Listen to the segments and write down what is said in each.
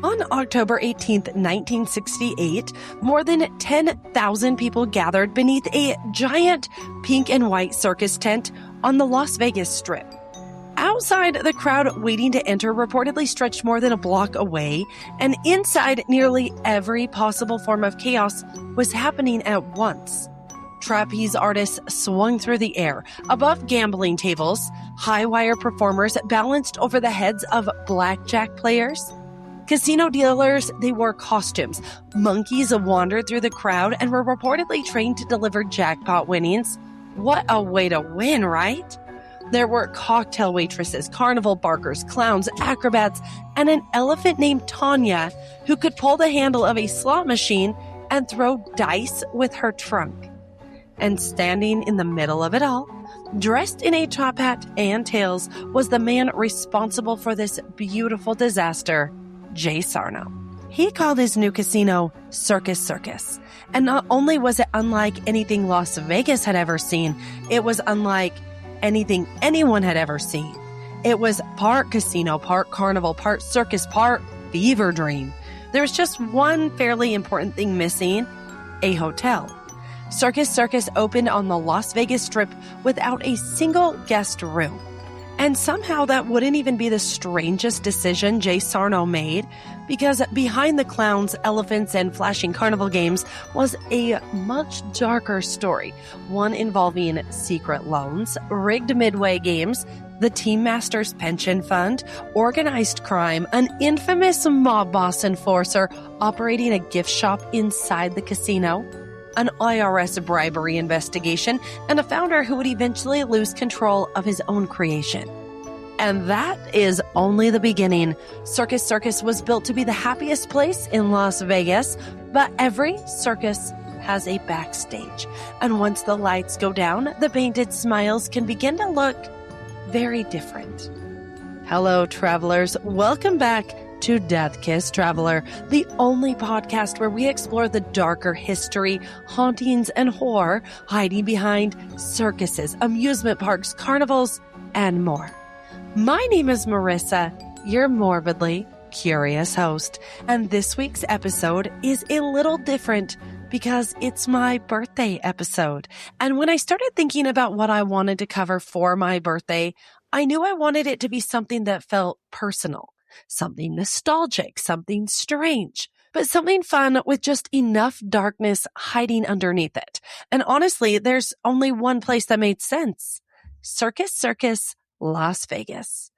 On October 18th, 1968, more than 10,000 people gathered beneath a giant pink and white circus tent on the Las Vegas Strip. Outside, the crowd waiting to enter reportedly stretched more than a block away, and inside, nearly every possible form of chaos was happening at once. Trapeze artists swung through the air above gambling tables, high wire performers balanced over the heads of blackjack players. Casino dealers, they wore costumes. Monkeys wandered through the crowd and were reportedly trained to deliver jackpot winnings. What a way to win, right? There were cocktail waitresses, carnival barkers, clowns, acrobats, and an elephant named Tanya who could pull the handle of a slot machine and throw dice with her trunk. And standing in the middle of it all, dressed in a top hat and tails, was the man responsible for this beautiful disaster, Jay Sarno. He called his new casino Circus Circus. And not only was it unlike anything Las Vegas had ever seen, it was unlike anything anyone had ever seen. It was part casino, part carnival, part circus, part fever dream. There was just one fairly important thing missing: a hotel. Circus Circus opened on the Las Vegas Strip without a single guest room. And somehow that wouldn't even be the strangest decision Jay Sarno made, because behind the clowns, elephants, and flashing carnival games was a much darker story, one involving secret loans, rigged Midway games, the Teamsters pension fund, organized crime, an infamous mob boss enforcer operating a gift shop inside the casino, an IRS bribery investigation, and a founder who would eventually lose control of his own creation. And that is only the beginning. Circus Circus was built to be the happiest place in Las Vegas, but every circus has a backstage. And once the lights go down, the painted smiles can begin to look very different. Hello, travelers. Welcome back to Death Kiss Traveler, the only podcast where we explore the darker history, hauntings, and horror hiding behind circuses, amusement parks, carnivals, and more. My name is Marissa, your morbidly curious host, and this week's episode is a little different because it's my birthday episode. And when I started thinking about what I wanted to cover for my birthday, I knew I wanted it to be something that felt personal. Something nostalgic, something strange, but something fun with just enough darkness hiding underneath it. And honestly, there's only one place that made sense: Circus Circus Las Vegas.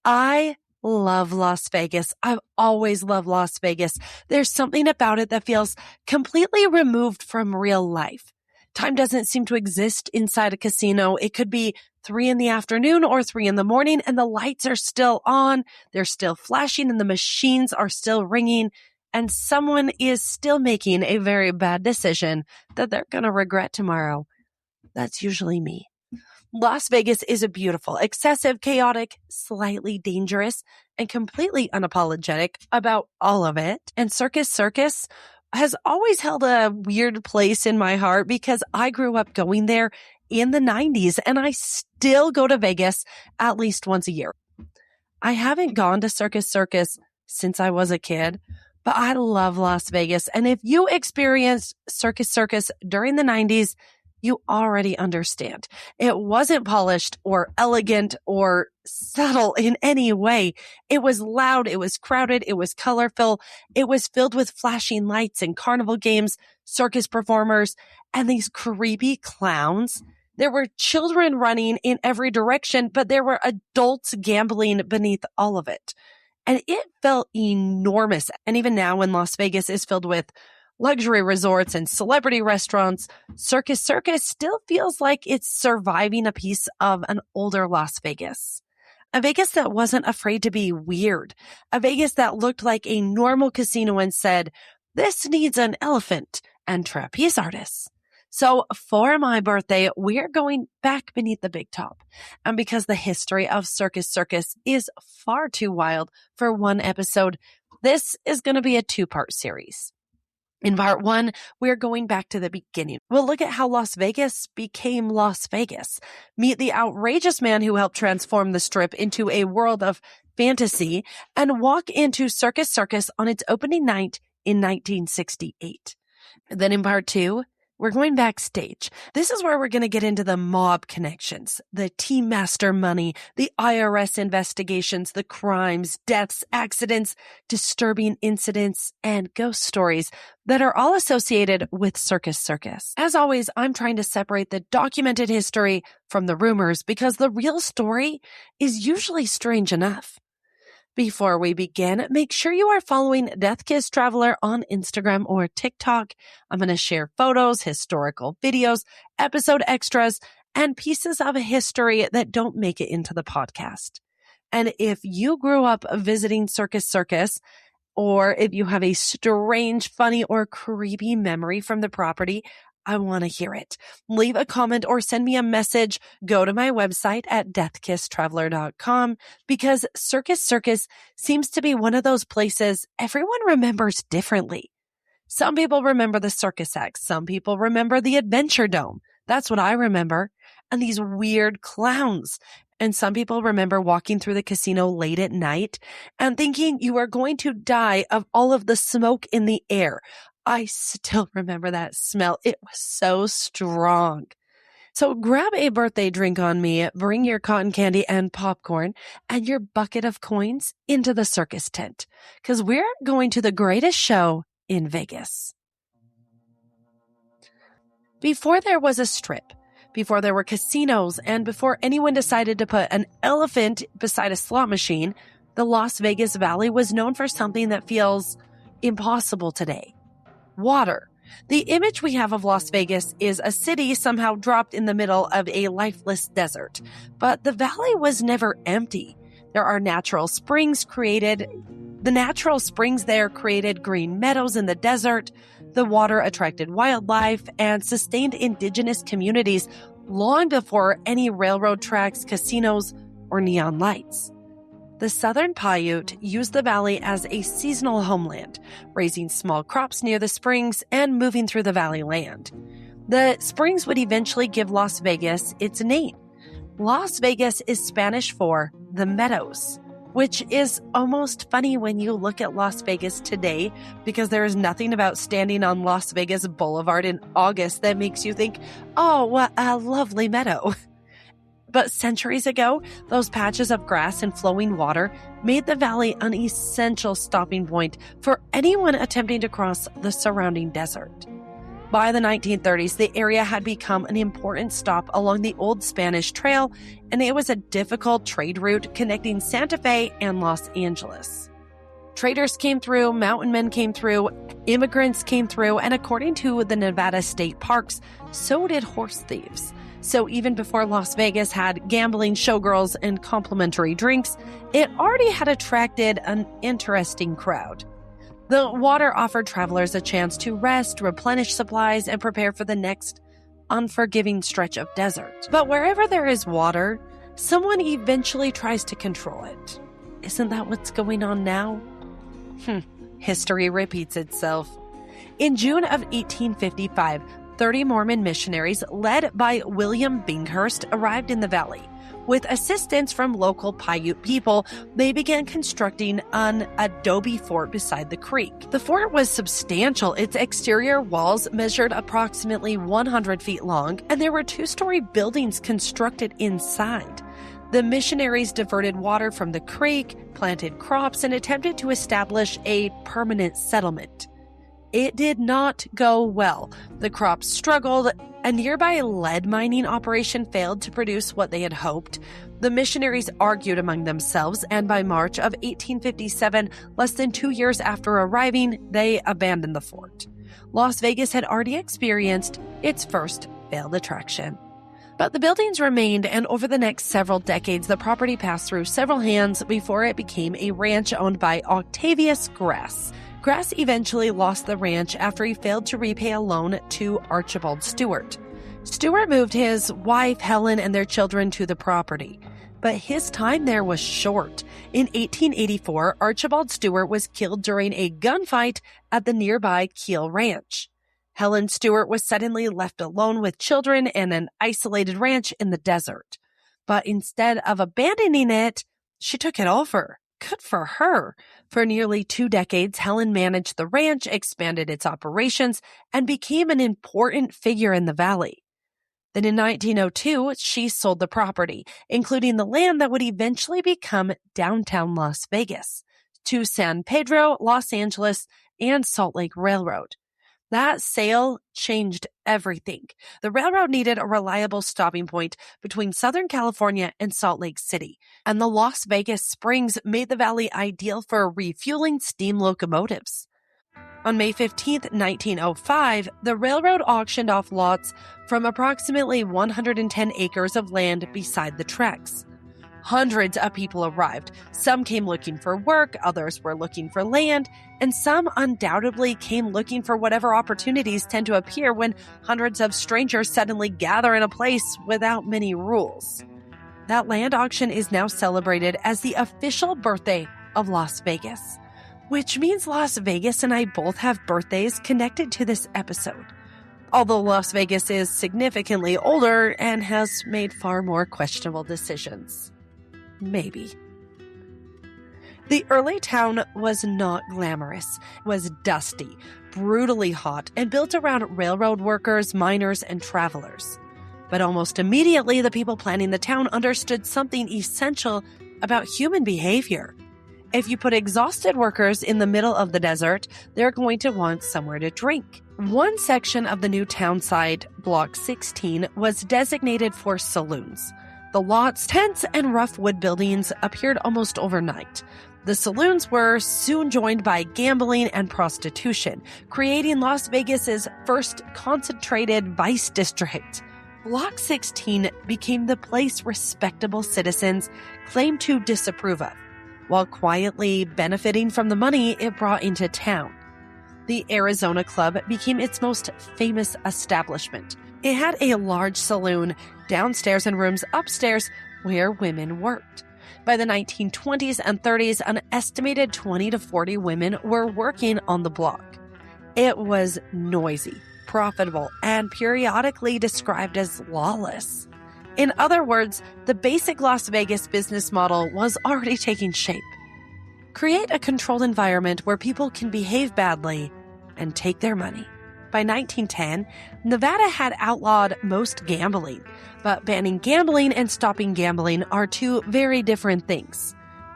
I love Las Vegas. I've always loved Las Vegas. There's something about it that feels completely removed from real life. Time doesn't seem to exist inside a casino. It could be 3 p.m. or 3 a.m, and the lights are still on. They're still flashing and the machines are still ringing, and someone is still making a very bad decision that they're going to regret tomorrow. That's usually me. Las Vegas is a beautiful, excessive, chaotic, slightly dangerous, and completely unapologetic about all of it. And Circus Circus has always held a weird place in my heart because I grew up going there in the 90s, and I still go to Vegas at least once a year. I haven't gone to Circus Circus since I was a kid, but I love Las Vegas. And if you experienced Circus Circus during the 90s, you already understand. It wasn't polished or elegant or subtle in any way. It was loud. It was crowded. It was colorful. It was filled with flashing lights and carnival games, circus performers, and these creepy clowns. There were children running in every direction, but there were adults gambling beneath all of it. And it felt enormous. And even now, when Las Vegas is filled with luxury resorts and celebrity restaurants, Circus Circus still feels like it's surviving a piece of an older Las Vegas. A Vegas that wasn't afraid to be weird. A Vegas that looked like a normal casino and said, "This needs an elephant and trapeze artists." So for my birthday, we're going back beneath the big top. And because the history of Circus Circus is far too wild for one episode, this is going to be a 2-part series. In part 1, we're going back to the beginning. We'll look at how Las Vegas became Las Vegas, meet the outrageous man who helped transform the Strip into a world of fantasy and walk into Circus Circus on its opening night in 1968. Then in part 2, we're going backstage. This is where we're going to get into the mob connections, the team master money, the IRS investigations, the crimes, deaths, accidents, disturbing incidents, and ghost stories that are all associated with Circus Circus. As always, I'm trying to separate the documented history from the rumors because the real story is usually strange enough. Before we begin, make sure you are following Death Kiss Traveler on Instagram or TikTok. I'm going to share photos, historical videos, episode extras, and pieces of history that don't make it into the podcast. And if you grew up visiting Circus Circus, or if you have a strange, funny, or creepy memory from the property, I want to hear it. Leave a comment or send me a message. Go to my website at deathkisstraveler.com because Circus Circus seems to be one of those places everyone remembers differently. Some people remember the circus acts. Some people remember the Adventure Dome. That's what I remember. And these weird clowns. And some people remember walking through the casino late at night and thinking you are going to die of all of the smoke in the air. I still remember that smell. It was so strong. So grab a birthday drink on me, bring your cotton candy and popcorn and your bucket of coins into the circus tent because we're going to the greatest show in Vegas. Before there was a strip, before there were casinos, and before anyone decided to put an elephant beside a slot machine, the Las Vegas Valley was known for something that feels impossible today. Water. The image we have of Las Vegas is a city somehow dropped in the middle of a lifeless desert. But the valley was never empty. There are natural springs created. The natural springs there created green meadows in the desert. The water attracted wildlife and sustained indigenous communities long before any railroad tracks, casinos, or neon lights. The Southern Paiute used the valley as a seasonal homeland, raising small crops near the springs and moving through the valley land. The springs would eventually give Las Vegas its name. Las Vegas is Spanish for the meadows, which is almost funny when you look at Las Vegas today because there is nothing about standing on Las Vegas Boulevard in August that makes you think, oh, what a lovely meadow. But centuries ago, those patches of grass and flowing water made the valley an essential stopping point for anyone attempting to cross the surrounding desert. By the 1930s, the area had become an important stop along the Old Spanish Trail, and it was a difficult trade route connecting Santa Fe and Los Angeles. Traders came through, mountain men came through, immigrants came through, and according to the Nevada State Parks, so did horse thieves. So even before Las Vegas had gambling, showgirls, and complimentary drinks, it already had attracted an interesting crowd. The water offered travelers a chance to rest, replenish supplies, and prepare for the next unforgiving stretch of desert. But wherever there is water, someone eventually tries to control it. Isn't that what's going on now? History repeats itself. In June of 1855, 30 Mormon missionaries led by William Binghurst arrived in the valley. With assistance from local Paiute people, they began constructing an adobe fort beside the creek. The fort was substantial. Its exterior walls measured approximately 100 feet long, and there were two-story buildings constructed inside. The missionaries diverted water from the creek, planted crops, and attempted to establish a permanent settlement. It did not go well. The crops struggled. A nearby lead mining operation failed to produce what they had hoped. The missionaries argued among themselves, and by March of 1857, less than 2 years after arriving, they abandoned the fort. Las Vegas had already experienced its first failed attraction. But the buildings remained, and over the next several decades, the property passed through several hands before it became a ranch owned by Octavius Grass. Grass eventually lost the ranch after he failed to repay a loan to Archibald Stewart. Stewart moved his wife, Helen, and their children to the property. But his time there was short. In 1884, Archibald Stewart was killed during a gunfight at the nearby Keel Ranch. Helen Stewart was suddenly left alone with children and an isolated ranch in the desert. But instead of abandoning it, she took it over. Good for her. For nearly 2 decades, Helen managed the ranch, expanded its operations, and became an important figure in the valley. Then in 1902, she sold the property, including the land that would eventually become downtown Las Vegas, to San Pedro, Los Angeles, and Salt Lake Railroad. That sale changed everything. The railroad needed a reliable stopping point between Southern California and Salt Lake City, and the Las Vegas Springs made the valley ideal for refueling steam locomotives. On May 15, 1905, the railroad auctioned off lots from approximately 110 acres of land beside the tracks. Hundreds of people arrived. Some came looking for work, others were looking for land, and some undoubtedly came looking for whatever opportunities tend to appear when hundreds of strangers suddenly gather in a place without many rules. That land auction is now celebrated as the official birthday of Las Vegas, which means Las Vegas and I both have birthdays connected to this episode. Although Las Vegas is significantly older and has made far more questionable decisions. Maybe. The early town was not glamorous. It was dusty, brutally hot, and built around railroad workers, miners, and travelers. But almost immediately, the people planning the town understood something essential about human behavior. If you put exhausted workers in the middle of the desert, they're going to want somewhere to drink. One section of the new town site, Block 16, was designated for saloons. The lots, tents, and rough wood buildings appeared almost overnight. The saloons were soon joined by gambling and prostitution, creating Las Vegas's first concentrated vice district. Block 16 became the place respectable citizens claimed to disapprove of, while quietly benefiting from the money it brought into town. The Arizona Club became its most famous establishment. It had a large saloon downstairs and rooms upstairs where women worked. By the 1920s and 30s, an estimated 20 to 40 women were working on the block. It was noisy, profitable, and periodically described as lawless. In other words, the basic Las Vegas business model was already taking shape. Create a controlled environment where people can behave badly and take their money. By 1910, Nevada had outlawed most gambling, but banning gambling and stopping gambling are two very different things.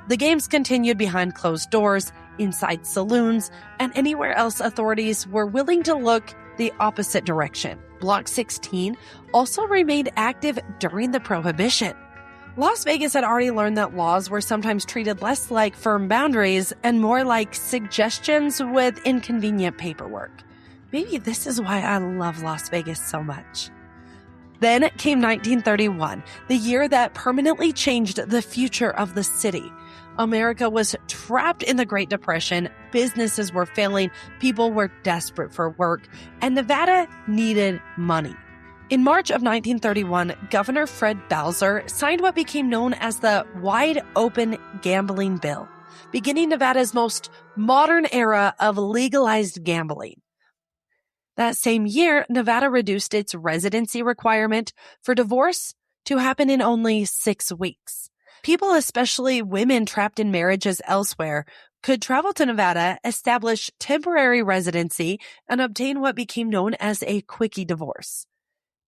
The games continued behind closed doors, inside saloons, and anywhere else authorities were willing to look the opposite direction. Block 16 also remained active during the Prohibition. Las Vegas had already learned that laws were sometimes treated less like firm boundaries and more like suggestions with inconvenient paperwork. Maybe this is why I love Las Vegas so much. Then came 1931, the year that permanently changed the future of the city. America was trapped in the Great Depression, businesses were failing, people were desperate for work, and Nevada needed money. In March of 1931, Governor Fred Balzer signed what became known as the Wide Open Gambling Bill, beginning Nevada's most modern era of legalized gambling. That same year, Nevada reduced its residency requirement for divorce to happen in only 6 weeks. People, especially women trapped in marriages elsewhere, could travel to Nevada, establish temporary residency, and obtain what became known as a quickie divorce.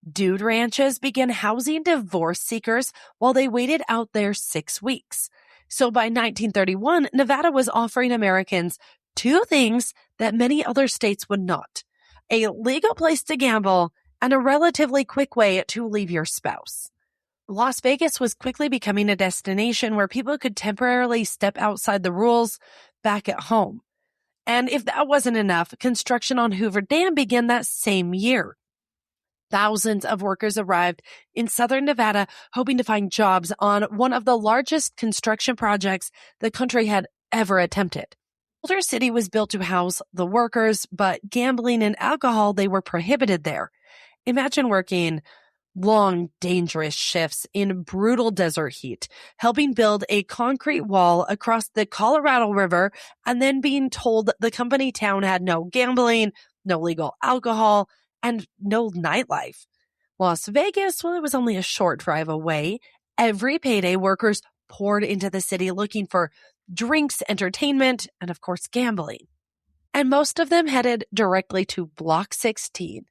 Dude ranches began housing divorce seekers while they waited out their 6 weeks. So by 1931, Nevada was offering Americans 2 things that many other states would not: a legal place to gamble and a relatively quick way to leave your spouse. Las Vegas was quickly becoming a destination where people could temporarily step outside the rules back at home. And if that wasn't enough, construction on Hoover Dam began that same year. Thousands of workers arrived in southern Nevada hoping to find jobs on one of the largest construction projects the country had ever attempted. Boulder City was built to house the workers, but gambling and alcohol, they were prohibited there. Imagine working long, dangerous shifts in brutal desert heat, helping build a concrete wall across the Colorado River, and then being told the company town had no gambling, no legal alcohol, and no nightlife. Las Vegas, well, it was only a short drive away. Every payday, workers poured into the city looking for drinks, entertainment, and of course, gambling. And most of them headed directly to Block 16.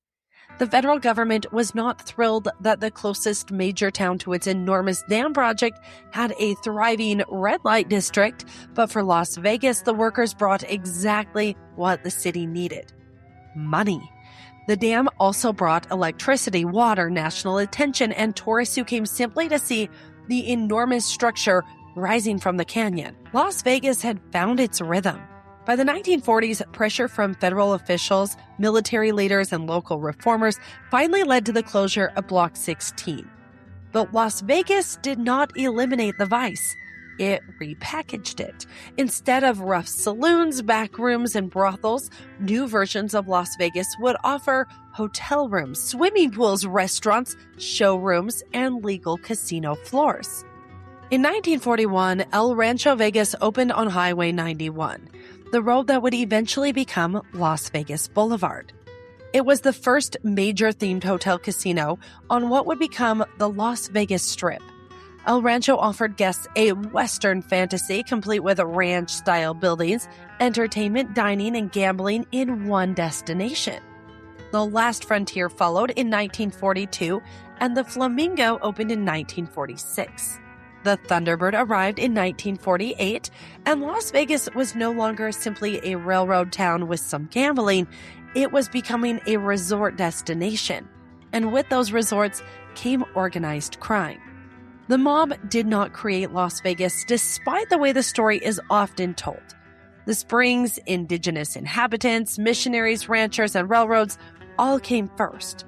The federal government was not thrilled that the closest major town to its enormous dam project had a thriving red light district, but for Las Vegas, the workers brought exactly what the city needed: money. The dam also brought electricity, water, national attention, and tourists who came simply to see the enormous structure rising from the canyon. Las Vegas had found its rhythm. By the 1940s, pressure from federal officials, military leaders, and local reformers finally led to the closure of Block 16. But Las Vegas did not eliminate the vice. It repackaged it. Instead of rough saloons, back rooms, and brothels, new versions of Las Vegas would offer hotel rooms, swimming pools, restaurants, showrooms, and legal casino floors. In 1941, El Rancho Vegas opened on Highway 91, the road that would eventually become Las Vegas Boulevard. It was the first major themed hotel casino on what would become the Las Vegas Strip. El Rancho offered guests a Western fantasy complete with ranch-style buildings, entertainment, dining, and gambling in one destination. The Last Frontier followed in 1942, and the Flamingo opened in 1946. The Thunderbird arrived in 1948, and Las Vegas was no longer simply a railroad town with some gambling. It was becoming a resort destination. And with those resorts came organized crime. The mob did not create Las Vegas, despite the way the story is often told. The Springs, indigenous inhabitants, missionaries, ranchers, and railroads all came first.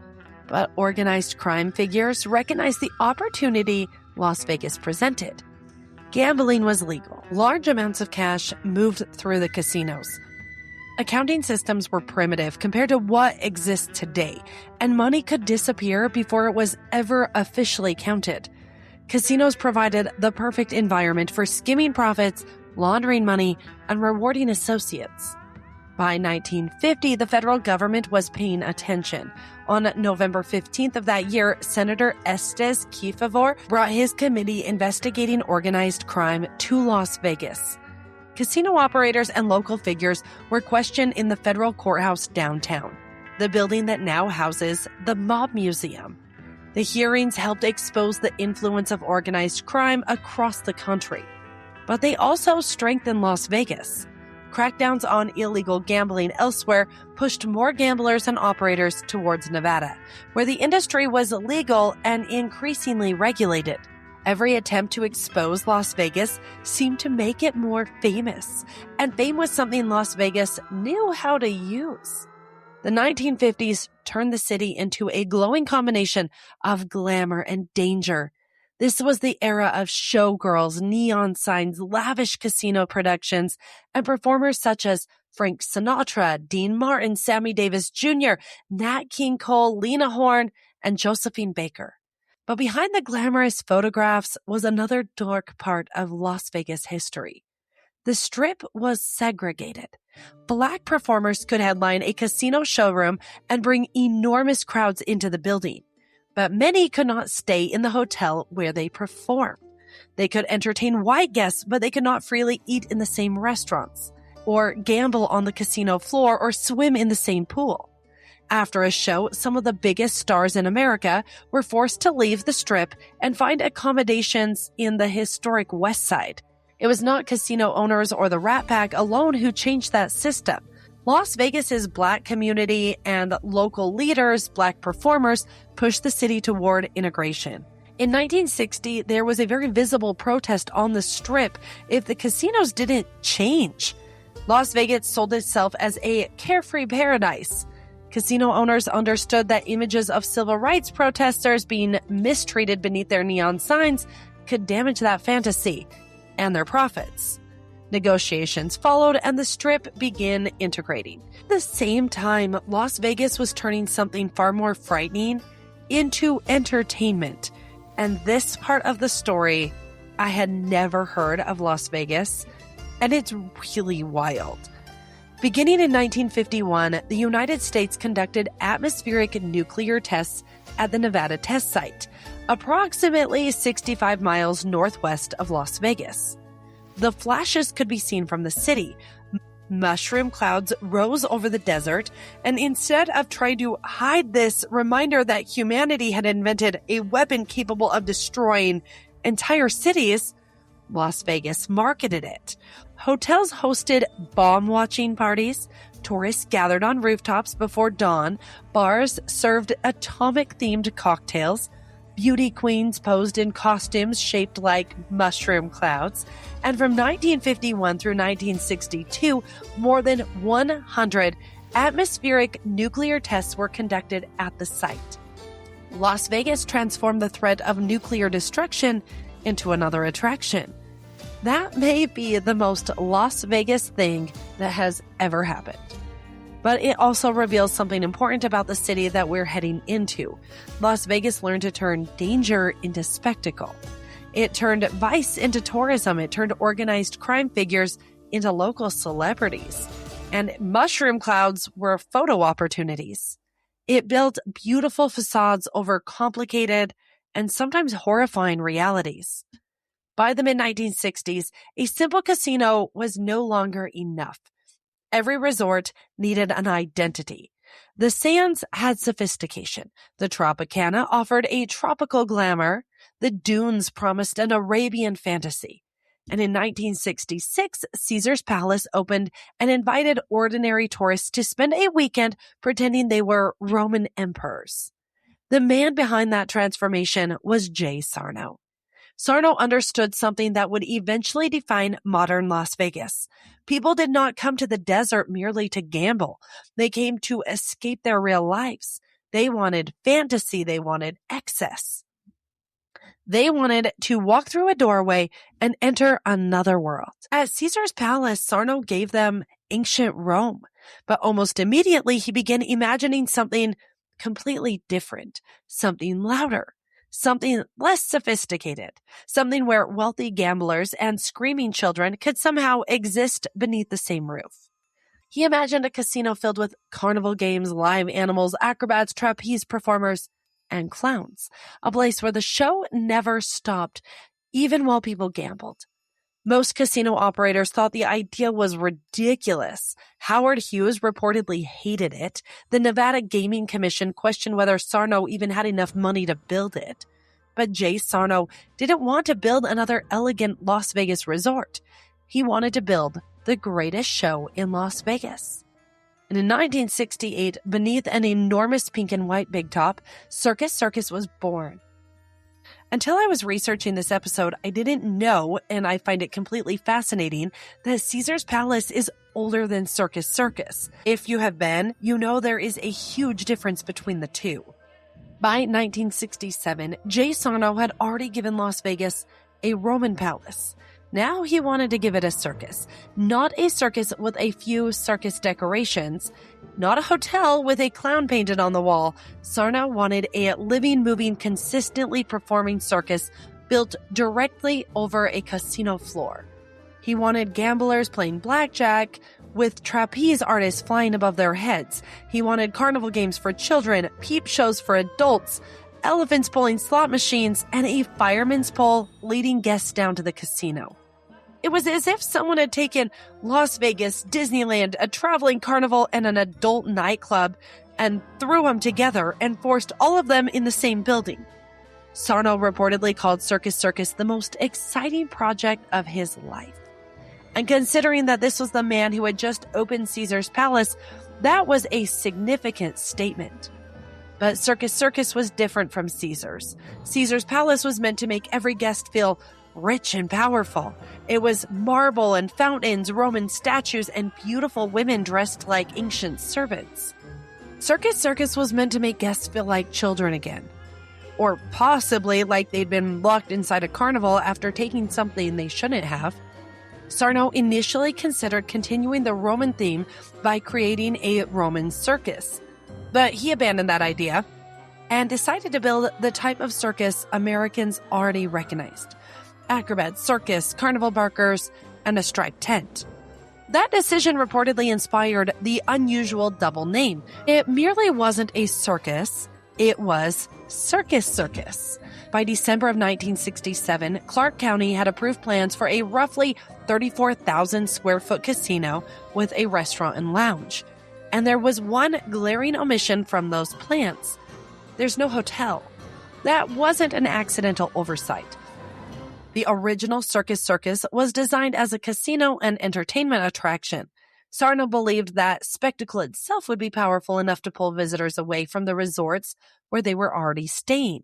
But organized crime figures recognized the opportunity Las Vegas presented. Gambling was legal. Large amounts of cash moved through the casinos. Accounting systems were primitive compared to what exists today, and money could disappear before it was ever officially counted. Casinos provided the perfect environment for skimming profits, laundering money, and rewarding associates. By 1950, the federal government was paying attention. On November 15th of that year, Senator Estes Kefauver brought his committee investigating organized crime to Las Vegas. Casino operators and local figures were questioned in the federal courthouse downtown, the building that now houses the Mob Museum. The hearings helped expose the influence of organized crime across the country. But they also strengthened Las Vegas. Crackdowns on illegal gambling elsewhere pushed more gamblers and operators towards Nevada, where the industry was legal and increasingly regulated. Every attempt to expose Las Vegas seemed to make it more famous, and fame was something Las Vegas knew how to use. The 1950s turned the city into a glowing combination of glamour and danger. This was the era of showgirls, neon signs, lavish casino productions, and performers such as Frank Sinatra, Dean Martin, Sammy Davis Jr., Nat King Cole, Lena Horne, and Josephine Baker. But behind the glamorous photographs was another dark part of Las Vegas history. The Strip was segregated. Black performers could headline a casino showroom and bring enormous crowds into the building. But many could not stay in the hotel where they performed. They could entertain white guests, but they could not freely eat in the same restaurants, or gamble on the casino floor, or swim in the same pool. After a show, some of the biggest stars in America were forced to leave the Strip and find accommodations in the historic West Side. It was not casino owners or the Rat Pack alone who changed that system. Las Vegas's Black community and local leaders, Black performers, pushed the city toward integration. In 1960, there was a very visible protest on the Strip if the casinos didn't change. Las Vegas sold itself as a carefree paradise. Casino owners understood that images of civil rights protesters being mistreated beneath their neon signs could damage that fantasy and their profits. Negotiations followed, and the Strip began integrating. At the same time, Las Vegas was turning something far more frightening into entertainment. And this part of the story, I had never heard of Las Vegas, and it's really wild. Beginning in 1951, the United States conducted atmospheric nuclear tests at the Nevada test site, approximately 65 miles northwest of Las Vegas. The flashes could be seen from the city. Mushroom clouds rose over the desert, and instead of trying to hide this reminder that humanity had invented a weapon capable of destroying entire cities, Las Vegas marketed it. Hotels hosted bomb-watching parties, tourists gathered on rooftops before dawn, bars served atomic-themed cocktails, beauty queens posed in costumes shaped like mushroom clouds, and from 1951 through 1962, more than 100 atmospheric nuclear tests were conducted at the site. Las Vegas transformed the threat of nuclear destruction into another attraction. That may be the most Las Vegas thing that has ever happened. But it also reveals something important about the city that we're heading into. Las Vegas learned to turn danger into spectacle. It turned vice into tourism. It turned organized crime figures into local celebrities. And mushroom clouds were photo opportunities. It built beautiful facades over complicated and sometimes horrifying realities. By the mid-1960s, a simple casino was no longer enough. Every resort needed an identity. The Sands had sophistication. The Tropicana offered a tropical glamour. The Dunes promised an Arabian fantasy. And in 1966, Caesar's Palace opened and invited ordinary tourists to spend a weekend pretending they were Roman emperors. The man behind that transformation was Jay Sarno. Sarno understood something that would eventually define modern Las Vegas. People did not come to the desert merely to gamble. They came to escape their real lives. They wanted fantasy. They wanted excess. They wanted to walk through a doorway and enter another world. At Caesar's Palace, Sarno gave them ancient Rome, but almost immediately he began imagining something completely different, something louder, something less sophisticated, something where wealthy gamblers and screaming children could somehow exist beneath the same roof. He imagined a casino filled with carnival games, live animals, acrobats, trapeze performers, and clowns, a place where the show never stopped, even while people gambled. Most casino operators thought the idea was ridiculous. Howard Hughes reportedly hated it. The Nevada Gaming Commission questioned whether Sarno even had enough money to build it. But Jay Sarno didn't want to build another elegant Las Vegas resort. He wanted to build the greatest show in Las Vegas. And in 1968, beneath an enormous pink and white big top, Circus Circus was born. Until I was researching this episode, I didn't know, and I find it completely fascinating, that Caesar's Palace is older than Circus Circus. If you have been, you know there is a huge difference between the two. By 1967, Jay Sarno had already given Las Vegas a Roman palace. Now he wanted to give it a circus. Not a circus with a few circus decorations. Not a hotel with a clown painted on the wall. Sarno wanted a living, moving, consistently performing circus built directly over a casino floor. He wanted gamblers playing blackjack with trapeze artists flying above their heads. He wanted carnival games for children, peep shows for adults, elephants pulling slot machines, and a fireman's pole leading guests down to the casino. It was as if someone had taken Las Vegas, Disneyland, a traveling carnival, and an adult nightclub and threw them together and forced all of them in the same building. Sarno reportedly called Circus Circus the most exciting project of his life. And considering that this was the man who had just opened Caesar's Palace, that was a significant statement. But Circus Circus was different from Caesar's. Caesar's Palace was meant to make every guest feel rich and powerful. It was marble and fountains, Roman statues, and beautiful women dressed like ancient servants. Circus Circus was meant to make guests feel like children again. Or possibly like they'd been locked inside a carnival after taking something they shouldn't have. Sarno initially considered continuing the Roman theme by creating a Roman circus. But he abandoned that idea and decided to build the type of circus Americans already recognized. Acrobats, circus, carnival barkers, and a striped tent. That decision reportedly inspired the unusual double name. It merely wasn't a circus, it was Circus Circus. By December of 1967, Clark County had approved plans for a roughly 34,000 square foot casino with a restaurant and lounge. And there was one glaring omission from those plans. There's no hotel. That wasn't an accidental oversight. The original Circus Circus was designed as a casino and entertainment attraction. Sarno believed that spectacle itself would be powerful enough to pull visitors away from the resorts where they were already staying.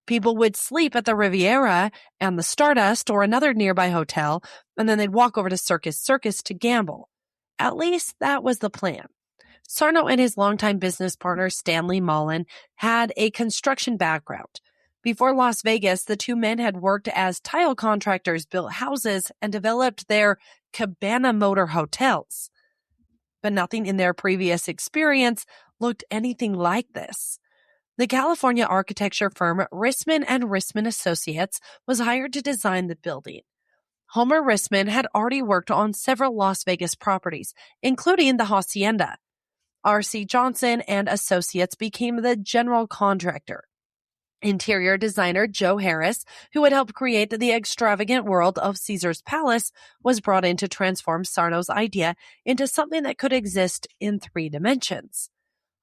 People would sleep at the Riviera and the Stardust or another nearby hotel, and then they'd walk over to Circus Circus to gamble. At least that was the plan. Sarno and his longtime business partner Stanley Mullen had a construction background. Before Las Vegas, the two men had worked as tile contractors, built houses, and developed their cabana motor hotels. But nothing in their previous experience looked anything like this. The California architecture firm Rissman and Rissman Associates was hired to design the building. Homer Rissman had already worked on several Las Vegas properties, including the Hacienda. R.C. Johnson and Associates became the general contractor. Interior designer Joe Harris, who had helped create the extravagant world of Caesar's Palace, was brought in to transform Sarno's idea into something that could exist in 3 dimensions.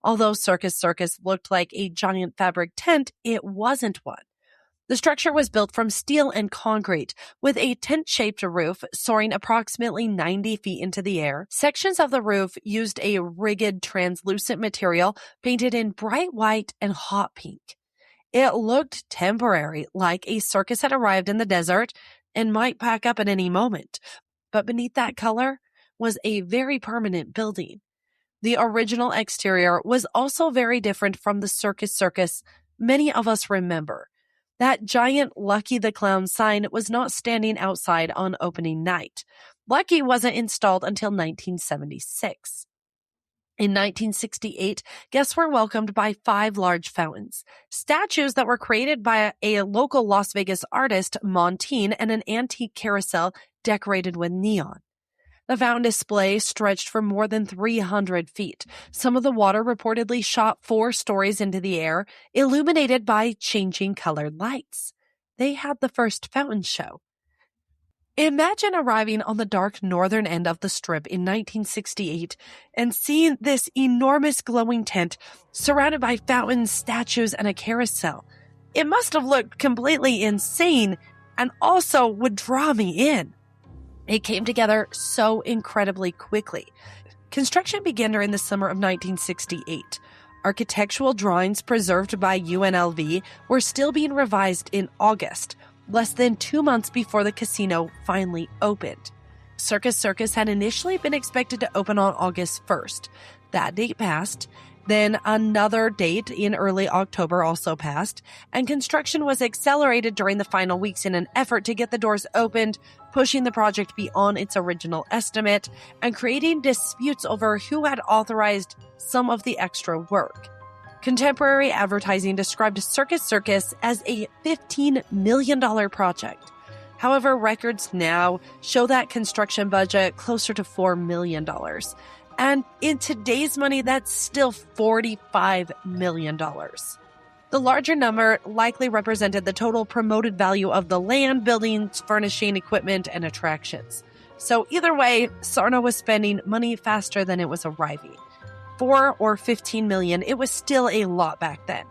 Although Circus Circus looked like a giant fabric tent, it wasn't one. The structure was built from steel and concrete, with a tent-shaped roof soaring approximately 90 feet into the air. Sections of the roof used a rigid, translucent material painted in bright white and hot pink. It looked temporary, like a circus had arrived in the desert and might pack up at any moment. But beneath that color was a very permanent building. The original exterior was also very different from the Circus Circus many of us remember. That giant Lucky the Clown sign was not standing outside on opening night. Lucky wasn't installed until 1976. In 1968, guests were welcomed by 5 large fountains, statues that were created by a local Las Vegas artist, Montine, and an antique carousel decorated with neon. The fountain display stretched for more than 300 feet. Some of the water reportedly shot 4 stories into the air, illuminated by changing colored lights. They had the first fountain show. Imagine arriving on the dark northern end of the Strip in 1968 and seeing this enormous glowing tent surrounded by fountains, statues, and a carousel. It must have looked completely insane and also would draw me in. It came together so incredibly quickly. Construction began during the summer of 1968. Architectural drawings preserved by UNLV were still being revised in August, less than 2 months before the casino finally opened. Circus Circus had initially been expected to open on August 1st. That date passed. Then another date in early October also passed, and construction was accelerated during the final weeks in an effort to get the doors opened, pushing the project beyond its original estimate and creating disputes over who had authorized some of the extra work. Contemporary advertising described Circus Circus as a $15 million project. However, records now show that construction budget closer to $4 million. And in today's money, that's still $45 million. The larger number likely represented the total promoted value of the land, buildings, furnishing, equipment, and attractions. So either way, Sarno was spending money faster than it was arriving. 4 or 15 million, it was still a lot back then.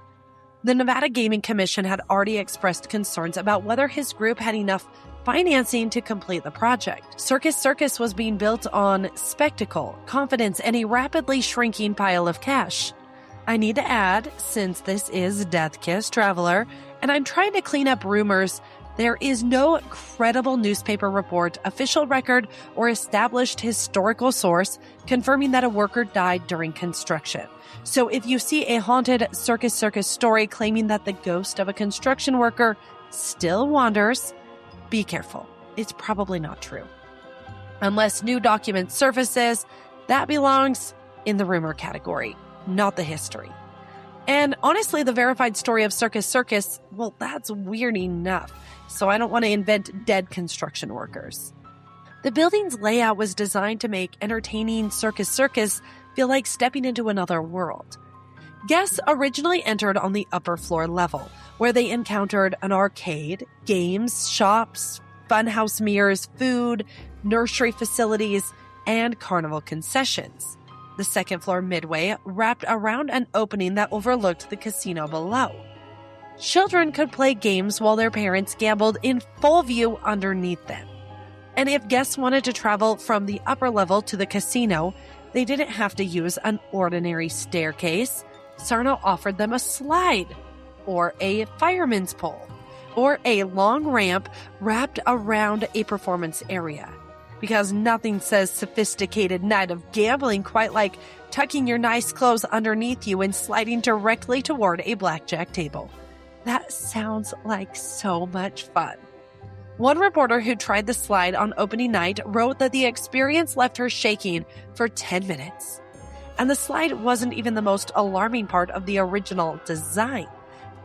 The Nevada Gaming Commission had already expressed concerns about whether his group had enough financing to complete the project. Circus Circus was being built on spectacle, confidence, and a rapidly shrinking pile of cash. I need to add, since this is Death Kiss Traveler, and I'm trying to clean up rumors, there is no credible newspaper report, official record, or established historical source confirming that a worker died during construction. So if you see a haunted Circus Circus story claiming that the ghost of a construction worker still wanders, be careful. It's probably not true. Unless new document surfaces, that belongs in the rumor category, not the history. And honestly, the verified story of Circus Circus, well, that's weird enough. So I don't want to invent dead construction workers. The building's layout was designed to make entertaining Circus Circus feel like stepping into another world. Guests originally entered on the upper floor level, where they encountered an arcade, games, shops, funhouse mirrors, food, nursery facilities, and carnival concessions. The second floor midway wrapped around an opening that overlooked the casino below. Children could play games while their parents gambled in full view underneath them. And if guests wanted to travel from the upper level to the casino, they didn't have to use an ordinary staircase. Sarno offered them a slide, or a fireman's pole, or a long ramp wrapped around a performance area. Because nothing says sophisticated night of gambling quite like tucking your nice clothes underneath you and sliding directly toward a blackjack table. That sounds like so much fun. One reporter who tried the slide on opening night wrote that the experience left her shaking for 10 minutes. And the slide wasn't even the most alarming part of the original design.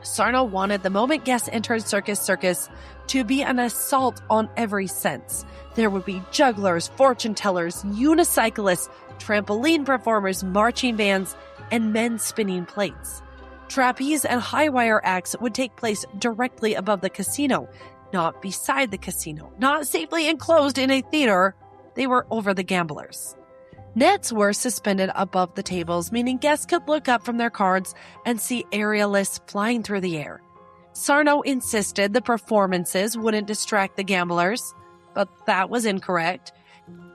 Sarno wanted the moment guests entered Circus Circus to be an assault on every sense. There would be jugglers, fortune tellers, unicyclists, trampoline performers, marching bands, and men spinning plates. Trapeze and high wire acts would take place directly above the casino, not beside the casino, not safely enclosed in a theater. They were over the gamblers. Nets were suspended above the tables, meaning guests could look up from their cards and see aerialists flying through the air. Sarno insisted the performances wouldn't distract the gamblers, but that was incorrect.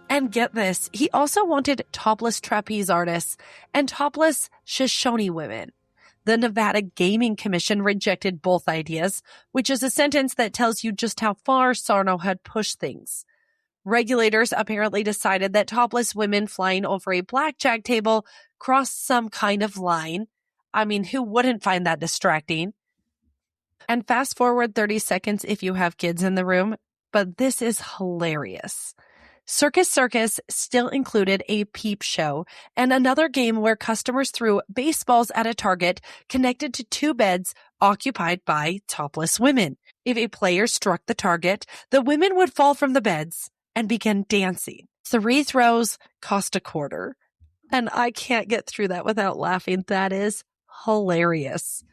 And get this, he also wanted topless trapeze artists and topless Shoshone women. The Nevada Gaming Commission rejected both ideas, which is a sentence that tells you just how far Sarno had pushed things. Regulators apparently decided that topless women flying over a blackjack table crossed some kind of line. I mean, who wouldn't find that distracting? And fast forward 30 seconds if you have kids in the room, but this is hilarious. Circus Circus still included a peep show and another game where customers threw baseballs at a target connected to two beds occupied by topless women. If a player struck the target, the women would fall from the beds and begin dancing. 3 throws cost $0.25. And I can't get through that without laughing. That is hilarious.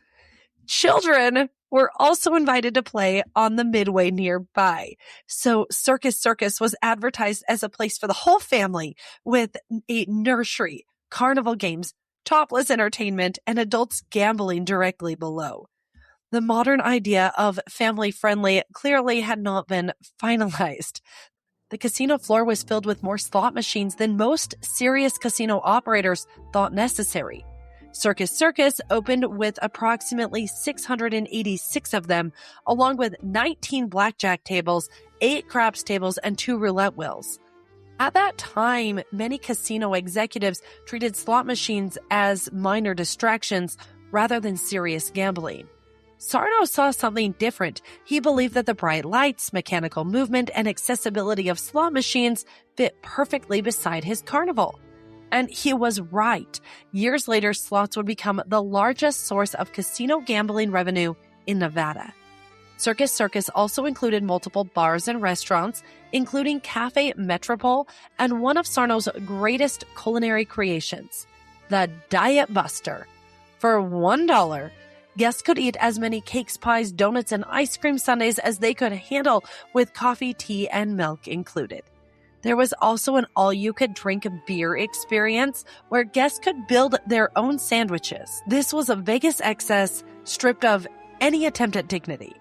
Children were also invited to play on the Midway nearby. So Circus Circus was advertised as a place for the whole family with a nursery, carnival games, topless entertainment, and adults gambling directly below. The modern idea of family-friendly clearly had not been finalized. The casino floor was filled with more slot machines than most serious casino operators thought necessary. Circus Circus opened with approximately 686 of them, along with 19 blackjack tables, 8 craps tables, and 2 roulette wheels. At that time, many casino executives treated slot machines as minor distractions rather than serious gambling. Sarno saw something different. He believed that the bright lights, mechanical movement, and accessibility of slot machines fit perfectly beside his carnival. And he was right. Years later, slots would become the largest source of casino gambling revenue in Nevada. Circus Circus also included multiple bars and restaurants, including Cafe Metropole and one of Sarno's greatest culinary creations, the Diet Buster. For $1, guests could eat as many cakes, pies, donuts, and ice cream sundaes as they could handle, with coffee, tea, and milk included. There was also an all-you-could-drink beer experience where guests could build their own sandwiches. This was a Vegas excess stripped of any attempt at dignity.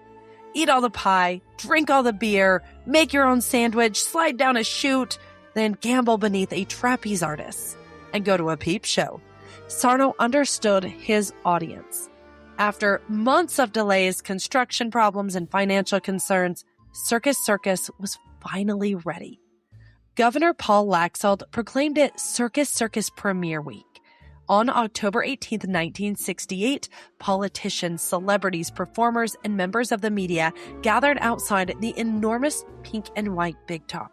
Eat all the pie, drink all the beer, make your own sandwich, slide down a chute, then gamble beneath a trapeze artist, and go to a peep show. Sarno understood his audience. After months of delays, construction problems, and financial concerns, Circus Circus was finally ready. Governor Paul Laxalt proclaimed it Circus Circus Premiere Week. On October 18, 1968, politicians, celebrities, performers, and members of the media gathered outside the enormous pink and white Big Top.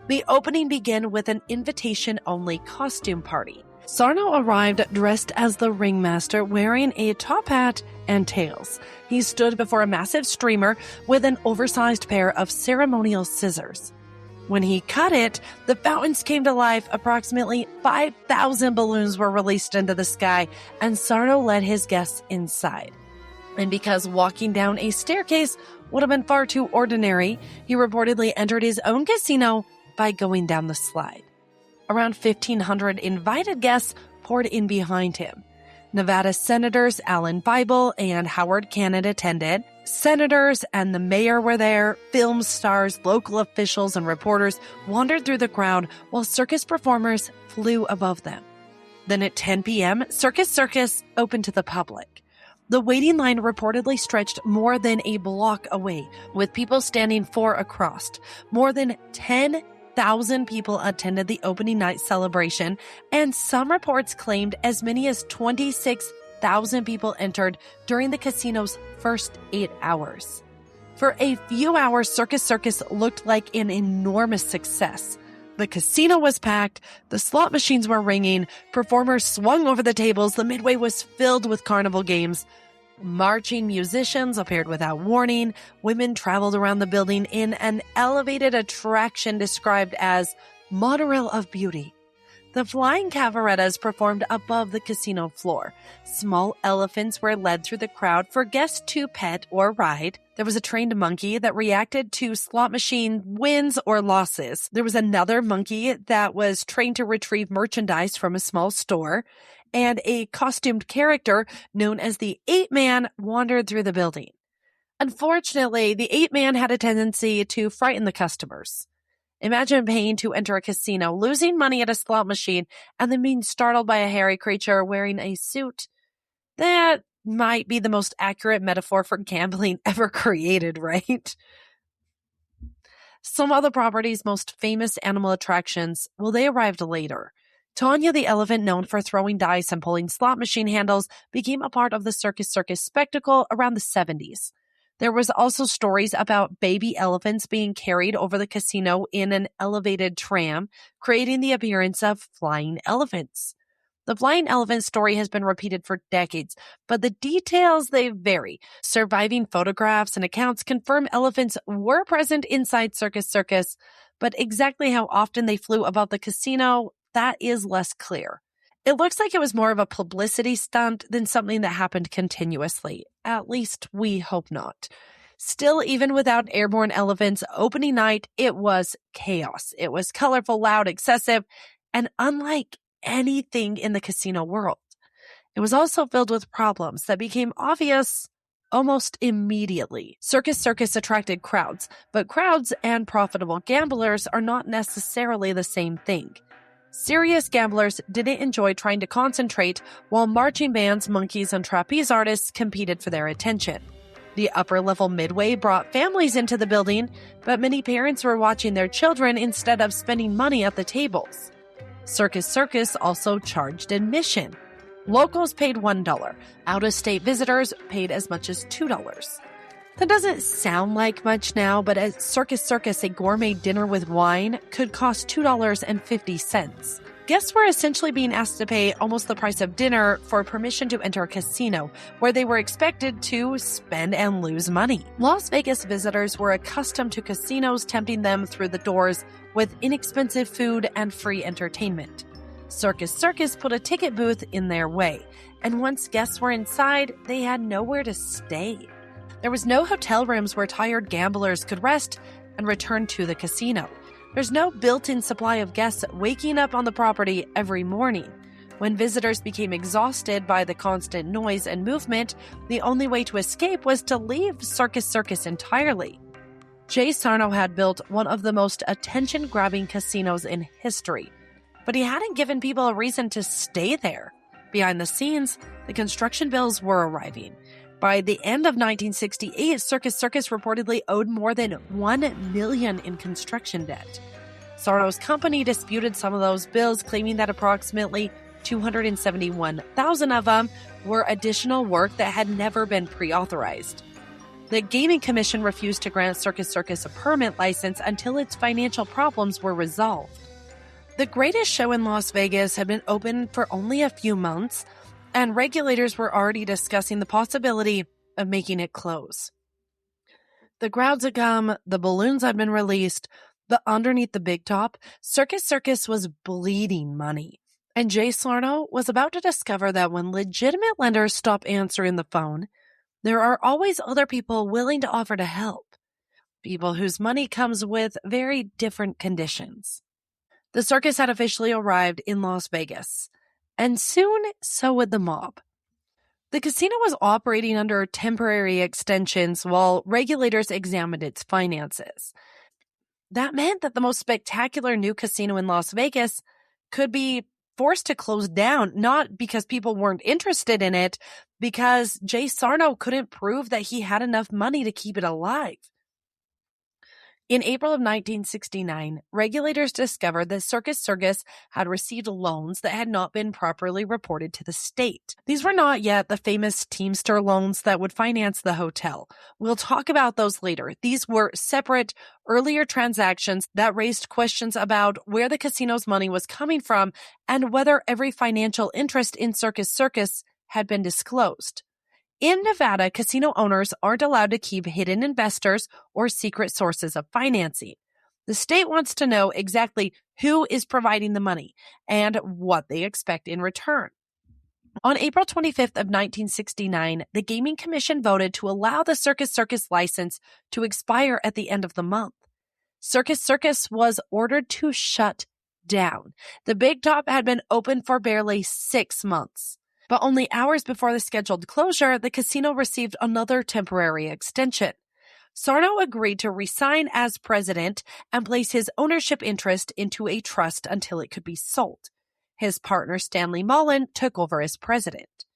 The opening began with an invitation-only costume party. Sarno arrived dressed as the ringmaster, wearing a top hat and tails. He stood before a massive streamer with an oversized pair of ceremonial scissors. When he cut it, the fountains came to life. Approximately 5,000 balloons were released into the sky, and Sarno led his guests inside. And because walking down a staircase would have been far too ordinary, he reportedly entered his own casino by going down the slide. Around 1,500 invited guests poured in behind him. Nevada Senators Alan Bible and Howard Cannon attended. Senators and the mayor were there. Film stars, local officials, and reporters wandered through the crowd while circus performers flew above them. Then at 10 p.m., Circus Circus opened to the public. The waiting line reportedly stretched more than a block away, with people standing 4 across. More than 10,000 people attended the opening night celebration, and some reports claimed as many as 26,000 people entered during the casino's first 8 hours. For a few hours, Circus Circus looked like an enormous success. The casino was packed, the slot machines were ringing, performers swung over the tables, the Midway was filled with carnival games. Marching musicians appeared without warning, women traveled around the building in an elevated attraction described as monorail of beauty. The flying cabaretas performed above the casino floor. Small elephants were led through the crowd for guests to pet or ride. There was a trained monkey that reacted to slot machine wins or losses. There was another monkey that was trained to retrieve merchandise from a small store. And a costumed character known as the Ape Man wandered through the building. Unfortunately, the Ape Man had a tendency to frighten the customers. Imagine paying to enter a casino, losing money at a slot machine, and then being startled by a hairy creature wearing a suit. That might be the most accurate metaphor for gambling ever created, right? Some of the property's most famous animal attractions, well, they arrived later. Tanya the elephant, known for throwing dice and pulling slot machine handles, became a part of the Circus Circus spectacle around the 70s. There was also stories about baby elephants being carried over the casino in an elevated tram, creating the appearance of flying elephants. The flying elephant story has been repeated for decades, but the details, they vary. Surviving photographs and accounts confirm elephants were present inside Circus Circus, but exactly how often they flew above the casino, that is less clear. It looks like it was more of a publicity stunt than something that happened continuously. At least we hope not. Still, even without airborne elephants, opening night, it was chaos. It was colorful, loud, excessive, and unlike anything in the casino world. It was also filled with problems that became obvious almost immediately. Circus Circus attracted crowds, but crowds and profitable gamblers are not necessarily the same thing. Serious gamblers didn't enjoy trying to concentrate, while marching bands, monkeys, and trapeze artists competed for their attention. The upper-level Midway brought families into the building, but many parents were watching their children instead of spending money at the tables. Circus Circus also charged admission. Locals paid $1. Out-of-state visitors paid as much as $2. That doesn't sound like much now, but at Circus Circus, a gourmet dinner with wine could cost $2.50. Guests were essentially being asked to pay almost the price of dinner for permission to enter a casino, where they were expected to spend and lose money. Las Vegas visitors were accustomed to casinos tempting them through the doors with inexpensive food and free entertainment. Circus Circus put a ticket booth in their way, and once guests were inside, they had nowhere to stay. There was no hotel rooms where tired gamblers could rest and return to the casino. There's no built-in supply of guests waking up on the property every morning. When visitors became exhausted by the constant noise and movement, the only way to escape was to leave Circus Circus entirely. Jay Sarno had built one of the most attention-grabbing casinos in history, but he hadn't given people a reason to stay there. Behind the scenes, the construction bills were arriving. By the end of 1968, Circus Circus reportedly owed more than $1 million in construction debt. Sarno's company disputed some of those bills, claiming that approximately $271,000 of them were additional work that had never been pre-authorized. The Gaming Commission refused to grant Circus Circus a permit license until its financial problems were resolved. The greatest show in Las Vegas had been open for only a few months, and regulators were already discussing the possibility of making it close. The crowds had come, the balloons had been released, But underneath the big top, Circus Circus was bleeding money. And Jay Sarno was about to discover that when legitimate lenders stop answering the phone, there are always other people willing to offer to help. People whose money comes with very different conditions. The circus had officially arrived in Las Vegas, and soon so would the mob. The casino was operating under temporary extensions while regulators examined its finances. That meant that the most spectacular new casino in Las Vegas could be forced to close down, not because people weren't interested in it, because Jay Sarno couldn't prove that he had enough money to keep it alive. In April of 1969, regulators discovered that Circus Circus had received loans that had not been properly reported to the state. These were not yet the famous Teamster loans that would finance the hotel. We'll talk about those later. These were separate, earlier transactions that raised questions about where the casino's money was coming from and whether every financial interest in Circus Circus had been disclosed. In Nevada, casino owners aren't allowed to keep hidden investors or secret sources of financing. The state wants to know exactly who is providing the money and what they expect in return. On April 25th of 1969, the Gaming Commission voted to allow the Circus Circus license to expire at the end of the month. Circus Circus was ordered to shut down. The Big Top had been open for barely 6 months. But only hours before the scheduled closure, the casino received another temporary extension. Sarno agreed to resign as president and place his ownership interest into a trust until it could be sold. His partner, Stanley Mullen, took over as president.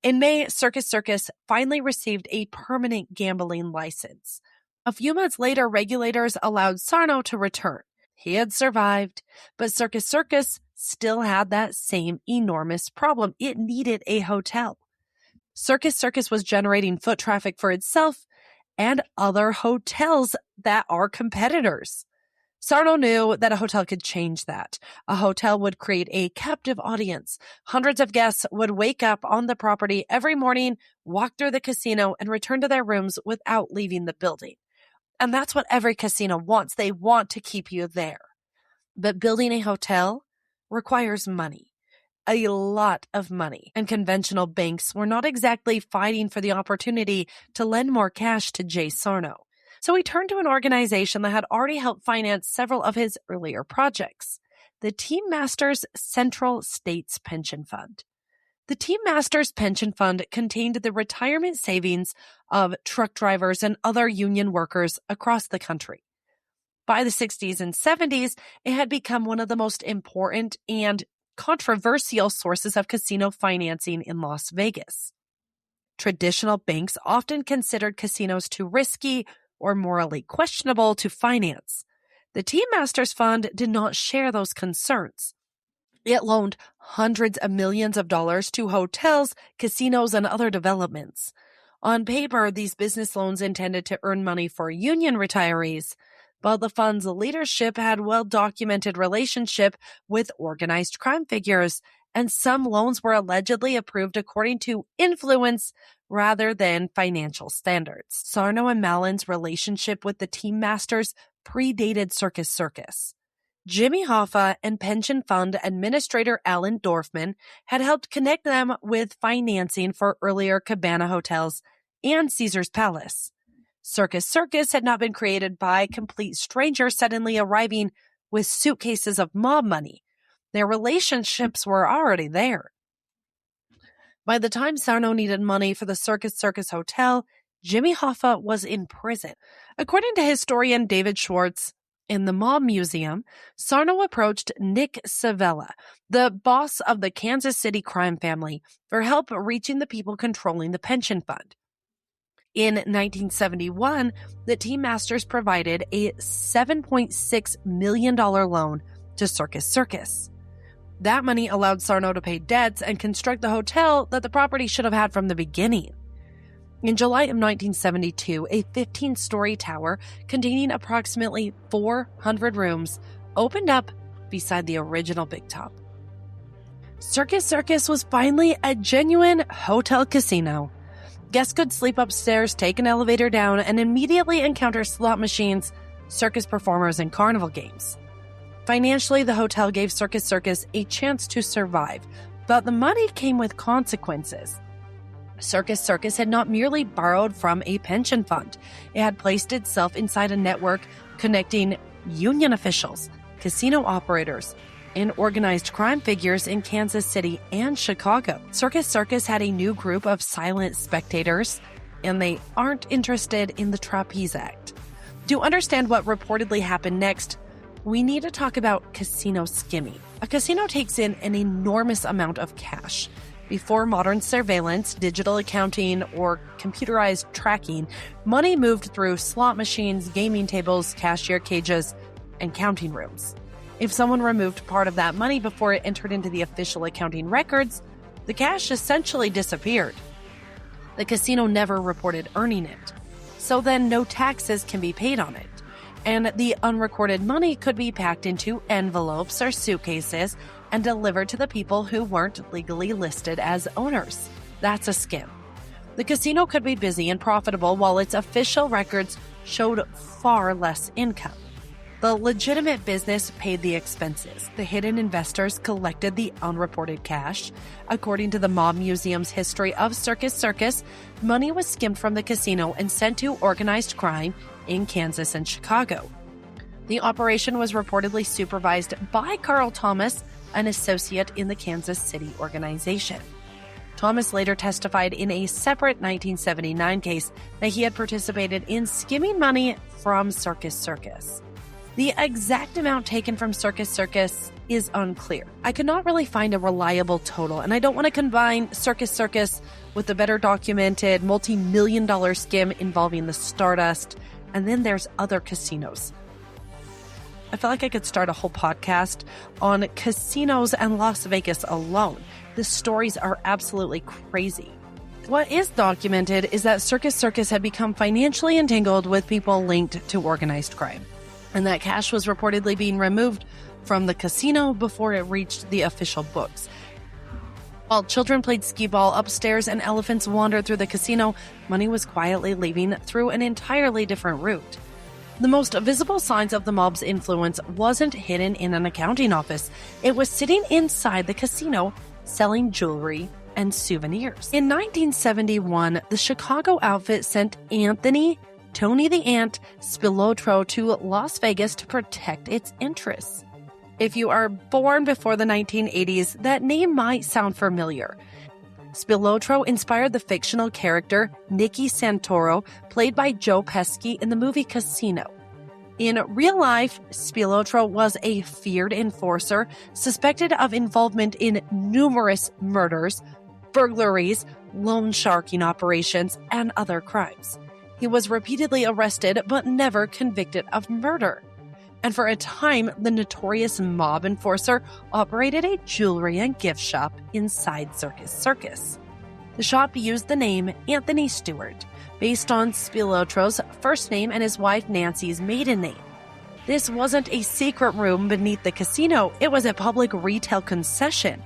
In May, Circus Circus finally received a permanent gambling license. A few months later, regulators allowed Sarno to return. He had survived, but Circus Circus still had that same enormous problem. It needed a hotel. Circus Circus was generating foot traffic for itself and other hotels that are competitors. Sarno knew that a hotel could change that. A hotel would create a captive audience. Hundreds of guests would wake up on the property every morning, walk through the casino, and return to their rooms without leaving the building. And that's what every casino wants. They want to keep you there. But building a hotel requires money, a lot of money, and conventional banks were not exactly fighting for the opportunity to lend more cash to Jay Sarno. So he turned to an organization that had already helped finance several of his earlier projects, the Teamsters Central States Pension Fund. The Teamsters Pension Fund contained the retirement savings of truck drivers and other union workers across the country. By the 60s and 70s, it had become one of the most important and controversial sources of casino financing in Las Vegas. Traditional banks often considered casinos too risky or morally questionable to finance. The Teamsters Fund did not share those concerns. It loaned hundreds of millions of dollars to hotels, casinos, and other developments. On paper, these business loans intended to earn money for union retirees, but the fund's leadership had well-documented relationship with organized crime figures, and some loans were allegedly approved according to influence rather than financial standards. Sarno and Mullen's relationship with the Teamsters predated Circus Circus. Jimmy Hoffa and pension fund administrator Alan Dorfman had helped connect them with financing for earlier Cabana hotels and Caesar's Palace. Circus Circus had not been created by complete strangers suddenly arriving with suitcases of mob money. Their relationships were already there. By the time Sarno needed money for the Circus Circus Hotel, Jimmy Hoffa was in prison. According to historian David Schwartz, in the Mob Museum, Sarno approached Nick Savella, the boss of the Kansas City crime family, for help reaching the people controlling the pension fund. In 1971, the Teamsters provided a $7.6 million loan to Circus Circus. That money allowed Sarno to pay debts and construct the hotel that the property should have had from the beginning. In July of 1972, a 15-story tower containing approximately 400 rooms opened up beside the original Big Top. Circus Circus was finally a genuine hotel casino. Guests could sleep upstairs, take an elevator down, and immediately encounter slot machines circus performers, and carnival games. Financially, the hotel gave Circus Circus a chance to survive, but the money came with consequences. Circus Circus had not merely borrowed from a pension fund. It had placed itself inside a network connecting union officials, casino operators, and organized crime figures in Kansas City and Chicago. Circus Circus had a new group of silent spectators, and they aren't interested in the trapeze act. To understand what reportedly happened next, we need to talk about casino skimming. A casino takes in an enormous amount of cash. Before modern surveillance, digital accounting, or computerized tracking, money moved through slot machines, gaming tables, cashier cages, and counting rooms. If someone removed part of that money before it entered into the official accounting records, the cash essentially disappeared. The casino never reported earning it, so then no taxes can be paid on it. And the unrecorded money could be packed into envelopes or suitcases and delivered to the people who weren't legally listed as owners. That's a scam. The casino could be busy and profitable while its official records showed far less income. The legitimate business paid the expenses. The hidden investors collected the unreported cash. According to the Mob Museum's history of Circus Circus, money was skimmed from the casino and sent to organized crime in Kansas and Chicago. The operation was reportedly supervised by Carl Thomas, an associate in the Kansas City organization. Thomas later testified in a separate 1979 case that he had participated in skimming money from Circus Circus. The exact amount taken from Circus Circus is unclear. I could not really find a reliable total, and I don't want to combine Circus Circus with the better documented multi-million-dollar skim involving the Stardust, and then there's other casinos. I feel like I could start a whole podcast on casinos and Las Vegas alone. The stories are absolutely crazy. What is documented is that Circus Circus had become financially entangled with people linked to organized crime, and that cash was reportedly being removed from the casino before it reached the official books. While children played skee-ball upstairs and elephants wandered through the casino, money was quietly leaving through an entirely different route. The most visible signs of the mob's influence wasn't hidden in an accounting office. It was sitting inside the casino, selling jewelry and souvenirs. In 1971, the Chicago outfit sent Anthony Tony the Ant Spilotro to Las Vegas to protect its interests. If you are born before the 1980s, that name might sound familiar. Spilotro inspired the fictional character Nicky Santoro, played by Joe Pesci in the movie Casino. In real life, Spilotro was a feared enforcer, suspected of involvement in numerous murders, burglaries, loan sharking operations, and other crimes. He was repeatedly arrested but never convicted of murder. And for a time, the notorious mob enforcer operated a jewelry and gift shop inside Circus Circus. The shop used the name Anthony Stewart, based on Spilotro's first name and his wife Nancy's maiden name. This wasn't a secret room beneath the casino, it was a public retail concession.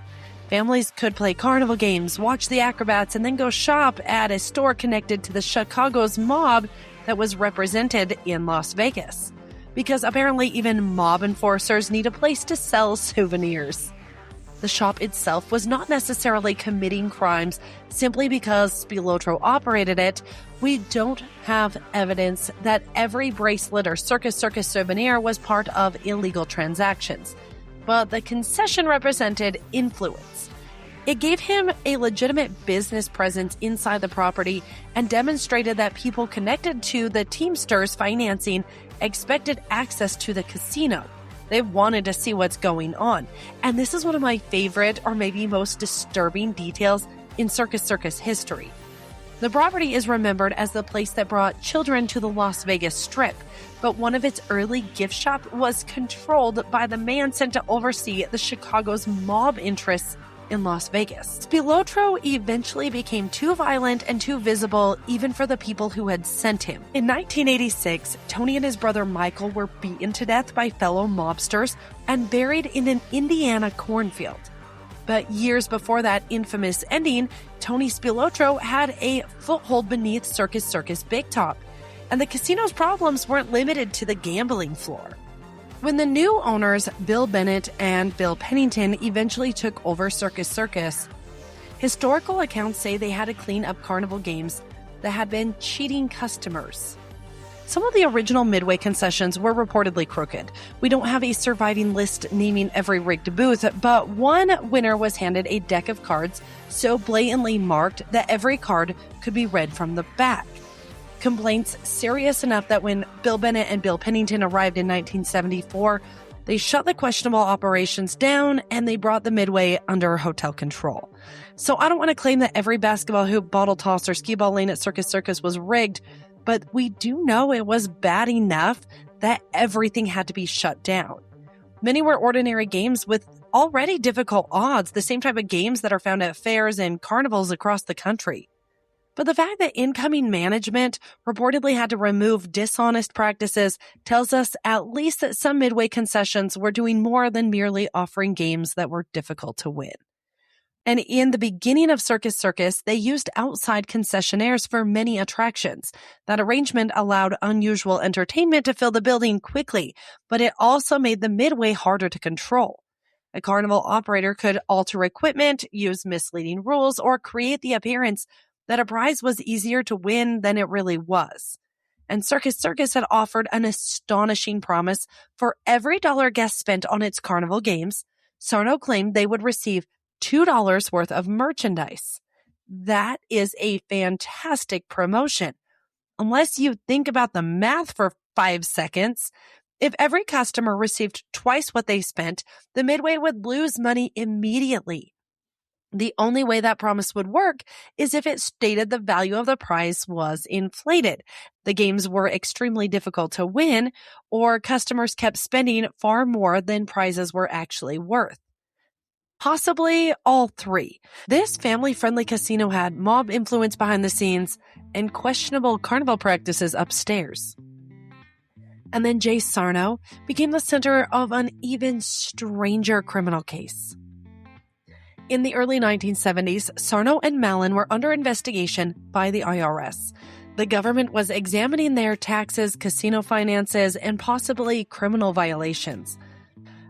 Families could play carnival games, watch the acrobats, and then go shop at a store connected to the Chicago's mob that was represented in Las Vegas. Because apparently even mob enforcers need a place to sell souvenirs. The shop itself was not necessarily committing crimes simply because Spilotro operated it. We don't have evidence that every bracelet or Circus Circus souvenir was part of illegal transactions, but the concession represented influence. It gave him a legitimate business presence inside the property and demonstrated that people connected to the Teamsters financing expected access to the casino. They wanted to see what's going on. And this is one of my favorite or maybe most disturbing details in Circus Circus history. The property is remembered as the place that brought children to the Las Vegas Strip, but one of its early gift shops was controlled by the man sent to oversee the Chicago's mob interests in Las Vegas. Spilotro eventually became too violent and too visible even for the people who had sent him. In 1986, Tony and his brother Michael were beaten to death by fellow mobsters and buried in an Indiana cornfield. But years before that infamous ending, Tony Spilotro had a foothold beneath Circus Circus Big Top. And the casino's problems weren't limited to the gambling floor. When the new owners, Bill Bennett and Bill Pennington, eventually took over Circus Circus, historical accounts say they had to clean up carnival games that had been cheating customers. Some of the original Midway concessions were reportedly crooked. We don't have a surviving list naming every rigged booth, but one winner was handed a deck of cards so blatantly marked that every card could be read from the back. Complaints serious enough that when Bill Bennett and Bill Pennington arrived in 1974, they shut the questionable operations down and they brought the Midway under hotel control. So I don't want to claim that every basketball hoop, bottle toss, or skee ball lane at Circus Circus was rigged, but we do know it was bad enough that everything had to be shut down. Many were ordinary games with already difficult odds, the same type of games that are found at fairs and carnivals across the country. But the fact that incoming management reportedly had to remove dishonest practices tells us at least that some Midway concessions were doing more than merely offering games that were difficult to win. And in the beginning of Circus Circus, they used outside concessionaires for many attractions. That arrangement allowed unusual entertainment to fill the building quickly, but it also made the Midway harder to control. A carnival operator could alter equipment, use misleading rules, or create the appearance that a prize was easier to win than it really was. And Circus Circus had offered an astonishing promise. For every dollar guests spent on its carnival games, Sarno claimed they would receive $2 worth of merchandise. That is a fantastic promotion. Unless you think about the math for 5 seconds, if every customer received twice what they spent, the Midway would lose money immediately. The only way that promise would work is if it stated the value of the prize was inflated. The games were extremely difficult to win, or customers kept spending far more than prizes were actually worth. Possibly all three. This family-friendly casino had mob influence behind the scenes and questionable carnival practices upstairs. And then Jay Sarno became the center of an even stranger criminal case. In the early 1970s, Sarno and Mallon were under investigation by the IRS. The government was examining their taxes, casino finances, and possibly criminal violations.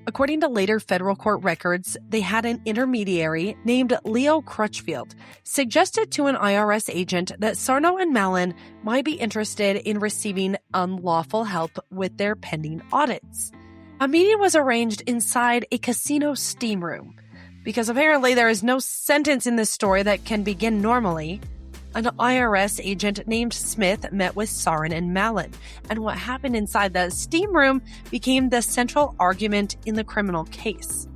According to later federal court records, they had an intermediary named Leo Crutchfield suggested to an IRS agent that Sarno and Mallon might be interested in receiving unlawful help with their pending audits. A meeting was arranged inside a casino steam room. Because apparently there is no sentence in this story that can begin normally, an IRS agent named Smith met with Sarno and Mallon, and what happened inside the steam room became the central argument in the criminal case.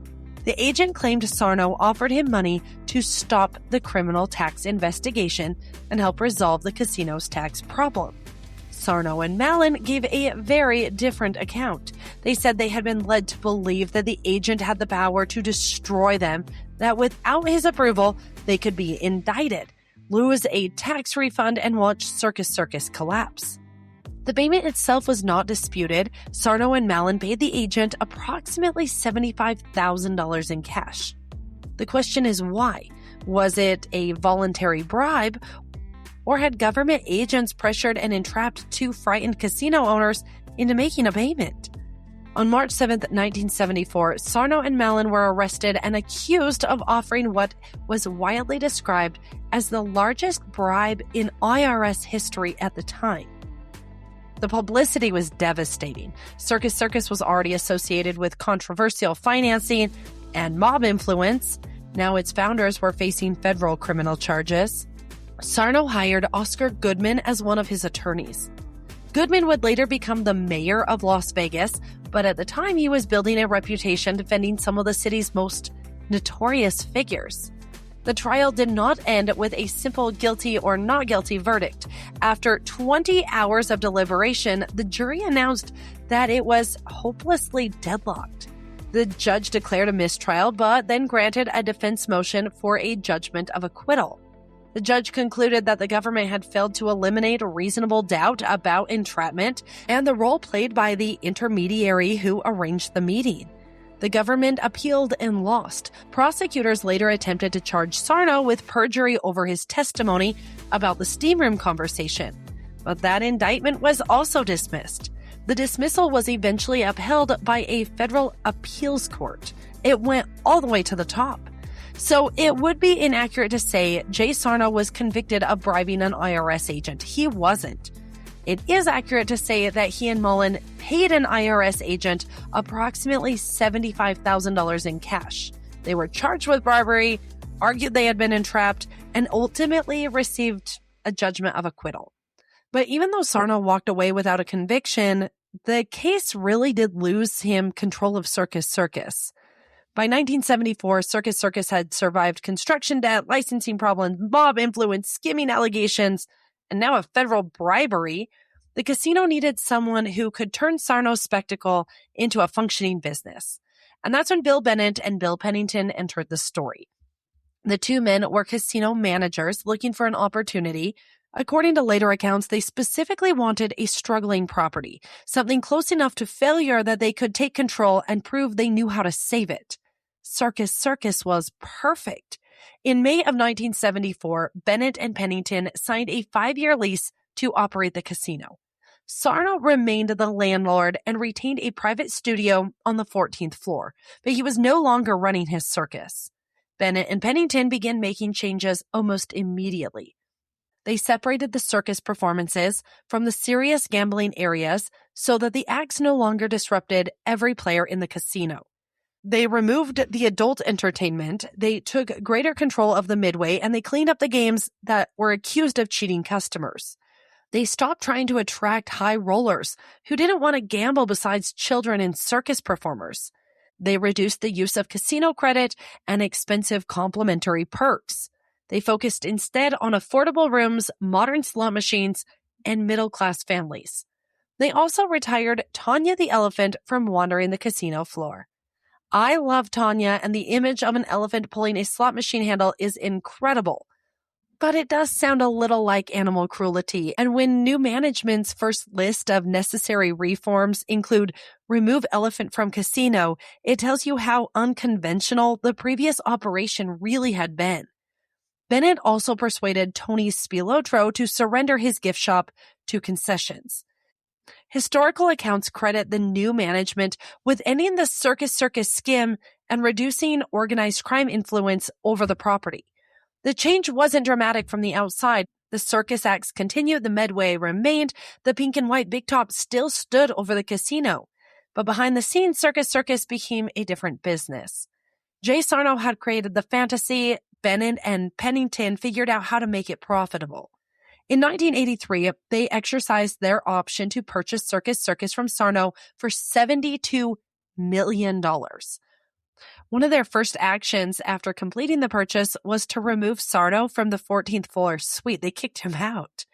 The agent claimed Sarno offered him money to stop the criminal tax investigation and help resolve the casino's tax problem. Sarno and Mallon gave a very different account. They said they had been led to believe that the agent had the power to destroy them, that without his approval, they could be indicted, lose a tax refund, and watch Circus Circus collapse. The payment itself was not disputed. Sarno and Mallon paid the agent approximately $75,000 in cash. The question is why? Was it a voluntary bribe? Or had government agents pressured and entrapped two frightened casino owners into making a payment? On March 7, 1974, Sarno and Mallon were arrested and accused of offering what was widely described as the largest bribe in IRS history at the time. The publicity was devastating. Circus Circus was already associated with controversial financing and mob influence. Now its founders were facing federal criminal charges. Sarno hired Oscar Goodman as one of his attorneys. Goodman would later become the mayor of Las Vegas, but at the time he was building a reputation defending some of the city's most notorious figures. The trial did not end with a simple guilty or not guilty verdict. After 20 hours of deliberation, the jury announced that it was hopelessly deadlocked. The judge declared a mistrial, but then granted a defense motion for a judgment of acquittal. The judge concluded that the government had failed to eliminate reasonable doubt about entrapment and the role played by the intermediary who arranged the meeting. The government appealed and lost. Prosecutors later attempted to charge Sarno with perjury over his testimony about the steam room conversation. But that indictment was also dismissed. The dismissal was eventually upheld by a federal appeals court. It went all the way to the top. So it would be inaccurate to say Jay Sarno was convicted of bribing an IRS agent. He wasn't. It is accurate to say that he and Mullen paid an IRS agent approximately $75,000 in cash. They were charged with bribery, argued they had been entrapped, and ultimately received a judgment of acquittal. But even though Sarno walked away without a conviction, the case really did lose him control of Circus Circus. By 1974, Circus Circus had survived construction debt, licensing problems, mob influence, skimming allegations, and now a federal bribery. The casino needed someone who could turn Sarno's spectacle into a functioning business. And that's when Bill Bennett and Bill Pennington entered the story. The two men were casino managers looking for an opportunity. According to later accounts, they specifically wanted a struggling property, something close enough to failure that they could take control and prove they knew how to save it. Circus Circus was perfect. In May of 1974, Bennett and Pennington signed a 5-year lease to operate the casino. Sarno remained the landlord and retained a private studio on the 14th floor, but he was no longer running his circus. Bennett and Pennington began making changes almost immediately. They separated the circus performances from the serious gambling areas so that the acts no longer disrupted every player in the casino. They removed the adult entertainment, they took greater control of the Midway, and they cleaned up the games that were accused of cheating customers. They stopped trying to attract high rollers who didn't want to gamble besides children and circus performers. They reduced the use of casino credit and expensive complimentary perks. They focused instead on affordable rooms, modern slot machines, and middle-class families. They also retired Tanya the elephant from wandering the casino floor. I love Tanya, and the image of an elephant pulling a slot machine handle is incredible. But it does sound a little like animal cruelty, and when new management's first list of necessary reforms include remove elephant from casino, it tells you how unconventional the previous operation really had been. Bennett also persuaded Tony Spilotro to surrender his gift shop to concessions. Historical accounts credit the new management with ending the Circus Circus skim and reducing organized crime influence over the property. The change wasn't dramatic from the outside. The circus acts continued, the Midway remained, the pink and white big top still stood over the casino. But behind the scenes, Circus Circus became a different business. Jay Sarno had created the fantasy. Bennett and Pennington figured out how to make it profitable. In 1983, they exercised their option to purchase Circus Circus from Sarno for $72 million. One of their first actions after completing the purchase was to remove Sarno from the 14th floor suite. They kicked him out.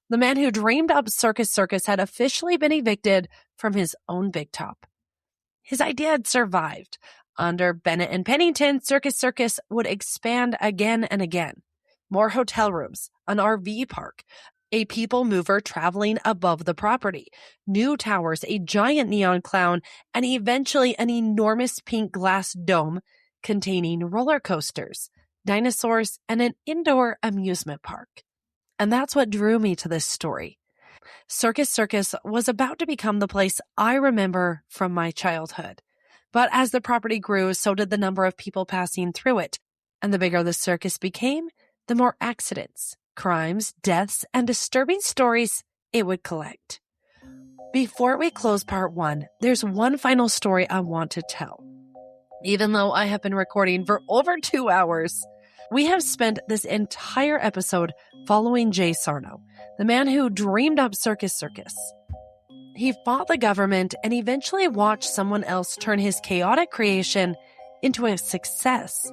The man who dreamed up Circus Circus had officially been evicted from his own big top. His idea had survived. Under Bennett and Pennington, Circus Circus would expand again and again. More hotel rooms, an RV park, a people mover traveling above the property, new towers, a giant neon clown, and eventually an enormous pink glass dome containing roller coasters, dinosaurs, and an indoor amusement park. And that's what drew me to this story. Circus Circus was about to become the place I remember from my childhood. But as the property grew, so did the number of people passing through it. And the bigger the circus became, the more accidents, crimes, deaths, and disturbing stories it would collect. Before we close part 1, there's one final story I want to tell. Even though I have been recording for over 2 hours, we have spent this entire episode following Jay Sarno, the man who dreamed up Circus Circus. He fought the government and eventually watched someone else turn his chaotic creation into a success.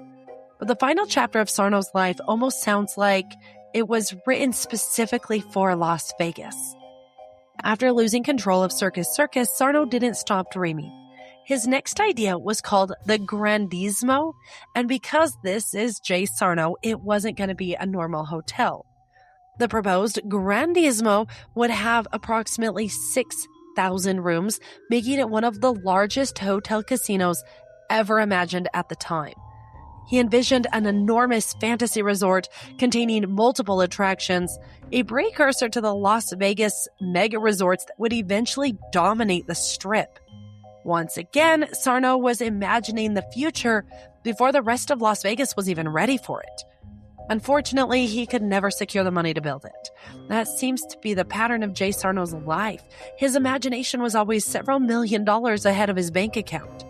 But the final chapter of Sarno's life almost sounds like it was written specifically for Las Vegas. After losing control of Circus Circus, Sarno didn't stop dreaming. His next idea was called the Grandismo, and because this is Jay Sarno, it wasn't going to be a normal hotel. The proposed Grandismo would have approximately 6,000 rooms, making it one of the largest hotel casinos ever imagined at the time. He envisioned an enormous fantasy resort containing multiple attractions, a precursor to the Las Vegas mega resorts that would eventually dominate the Strip. Once again, Sarno was imagining the future before the rest of Las Vegas was even ready for it. Unfortunately, he could never secure the money to build it. That seems to be the pattern of Jay Sarno's life. His imagination was always several $1 million ahead of his bank account.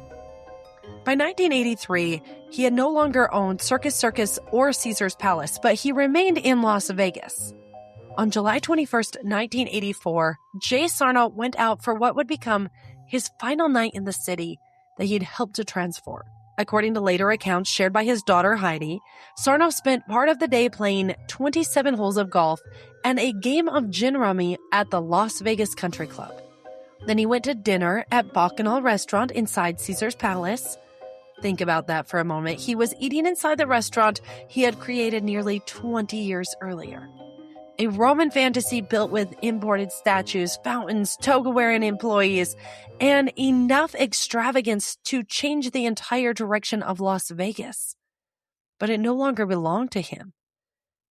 By 1983, he had no longer owned Circus Circus or Caesar's Palace, but he remained in Las Vegas. On July 21st, 1984, Jay Sarno went out for what would become his final night in the city that he'd helped to transform. According to later accounts shared by his daughter Heidi, Sarno spent part of the day playing 27 holes of golf and a game of gin rummy at the Las Vegas Country Club. Then he went to dinner at Bacchanal Restaurant inside Caesar's Palace. Think about that for a moment. He was eating inside the restaurant he had created nearly 20 years earlier. A Roman fantasy built with imported statues, fountains, toga-wearing employees, and enough extravagance to change the entire direction of Las Vegas. But it no longer belonged to him.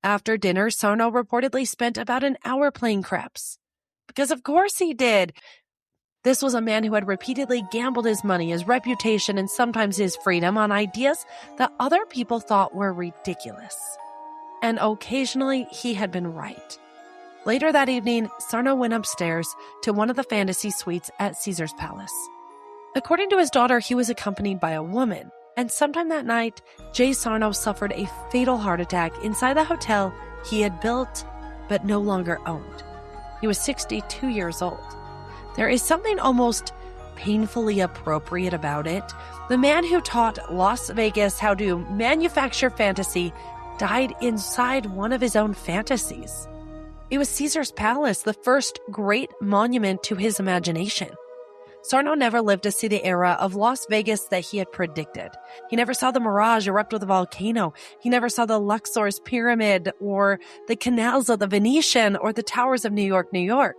After dinner, Sarno reportedly spent about an hour playing craps. Because of course he did. This was a man who had repeatedly gambled his money, his reputation, and sometimes his freedom on ideas that other people thought were ridiculous. And occasionally, he had been right. Later that evening, Sarno went upstairs to one of the fantasy suites at Caesar's Palace. According to his daughter, he was accompanied by a woman, and sometime that night, Jay Sarno suffered a fatal heart attack inside the hotel he had built but no longer owned. He was 62 years old. There is something almost painfully appropriate about it. The man who taught Las Vegas how to manufacture fantasy died inside one of his own fantasies. It was Caesar's Palace, the first great monument to his imagination. Sarno never lived to see the era of Las Vegas that he had predicted. He never saw the Mirage erupt with a volcano. He never saw the Luxor's pyramid or the canals of the Venetian or the towers of New York, New York.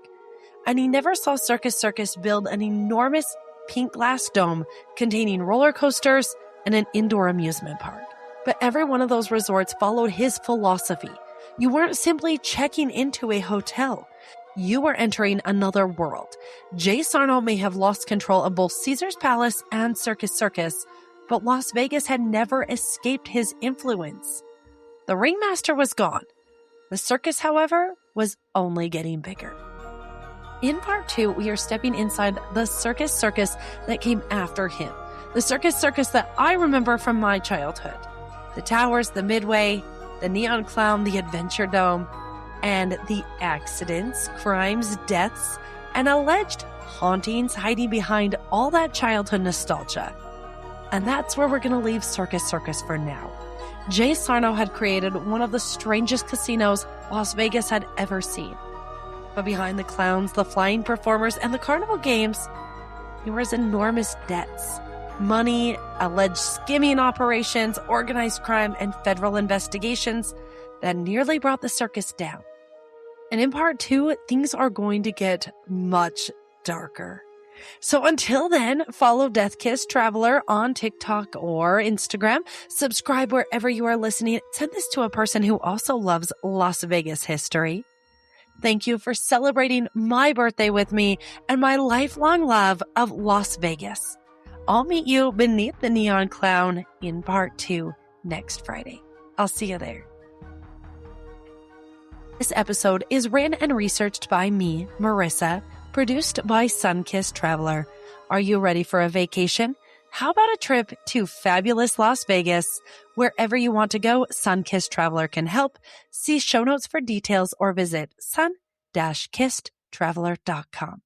And he never saw Circus Circus build an enormous pink glass dome containing roller coasters and an indoor amusement park. But every one of those resorts followed his philosophy. You weren't simply checking into a hotel. You were entering another world. Jay Sarno may have lost control of both Caesar's Palace and Circus Circus, but Las Vegas had never escaped his influence. The ringmaster was gone. The circus, however, was only getting bigger. In part 2, we are stepping inside the Circus Circus that came after him. The Circus Circus that I remember from my childhood. The towers, the Midway, the Neon Clown, the Adventure Dome, and the accidents, crimes, deaths, and alleged hauntings hiding behind all that childhood nostalgia. And that's where we're going to leave Circus Circus for now. Jay Sarno had created one of the strangest casinos Las Vegas had ever seen. But behind the clowns, the flying performers, and the carnival games, there was enormous debts. Money, alleged skimming operations, organized crime, and federal investigations that nearly brought the circus down. And in part 2, things are going to get much darker. So until then, follow Death Kiss Traveler on TikTok or Instagram. Subscribe wherever you are listening. Send this to a person who also loves Las Vegas history. Thank you for celebrating my birthday with me and my lifelong love of Las Vegas. I'll meet you beneath the Neon Clown in part 2 next Friday. I'll see you there. This episode is written and researched by me, Marissa, produced by Sunkissed Traveler. Are you ready for a vacation? How about a trip to fabulous Las Vegas? Wherever you want to go, Sunkissed Traveler can help. See show notes for details or visit sun-kissedtraveler.com.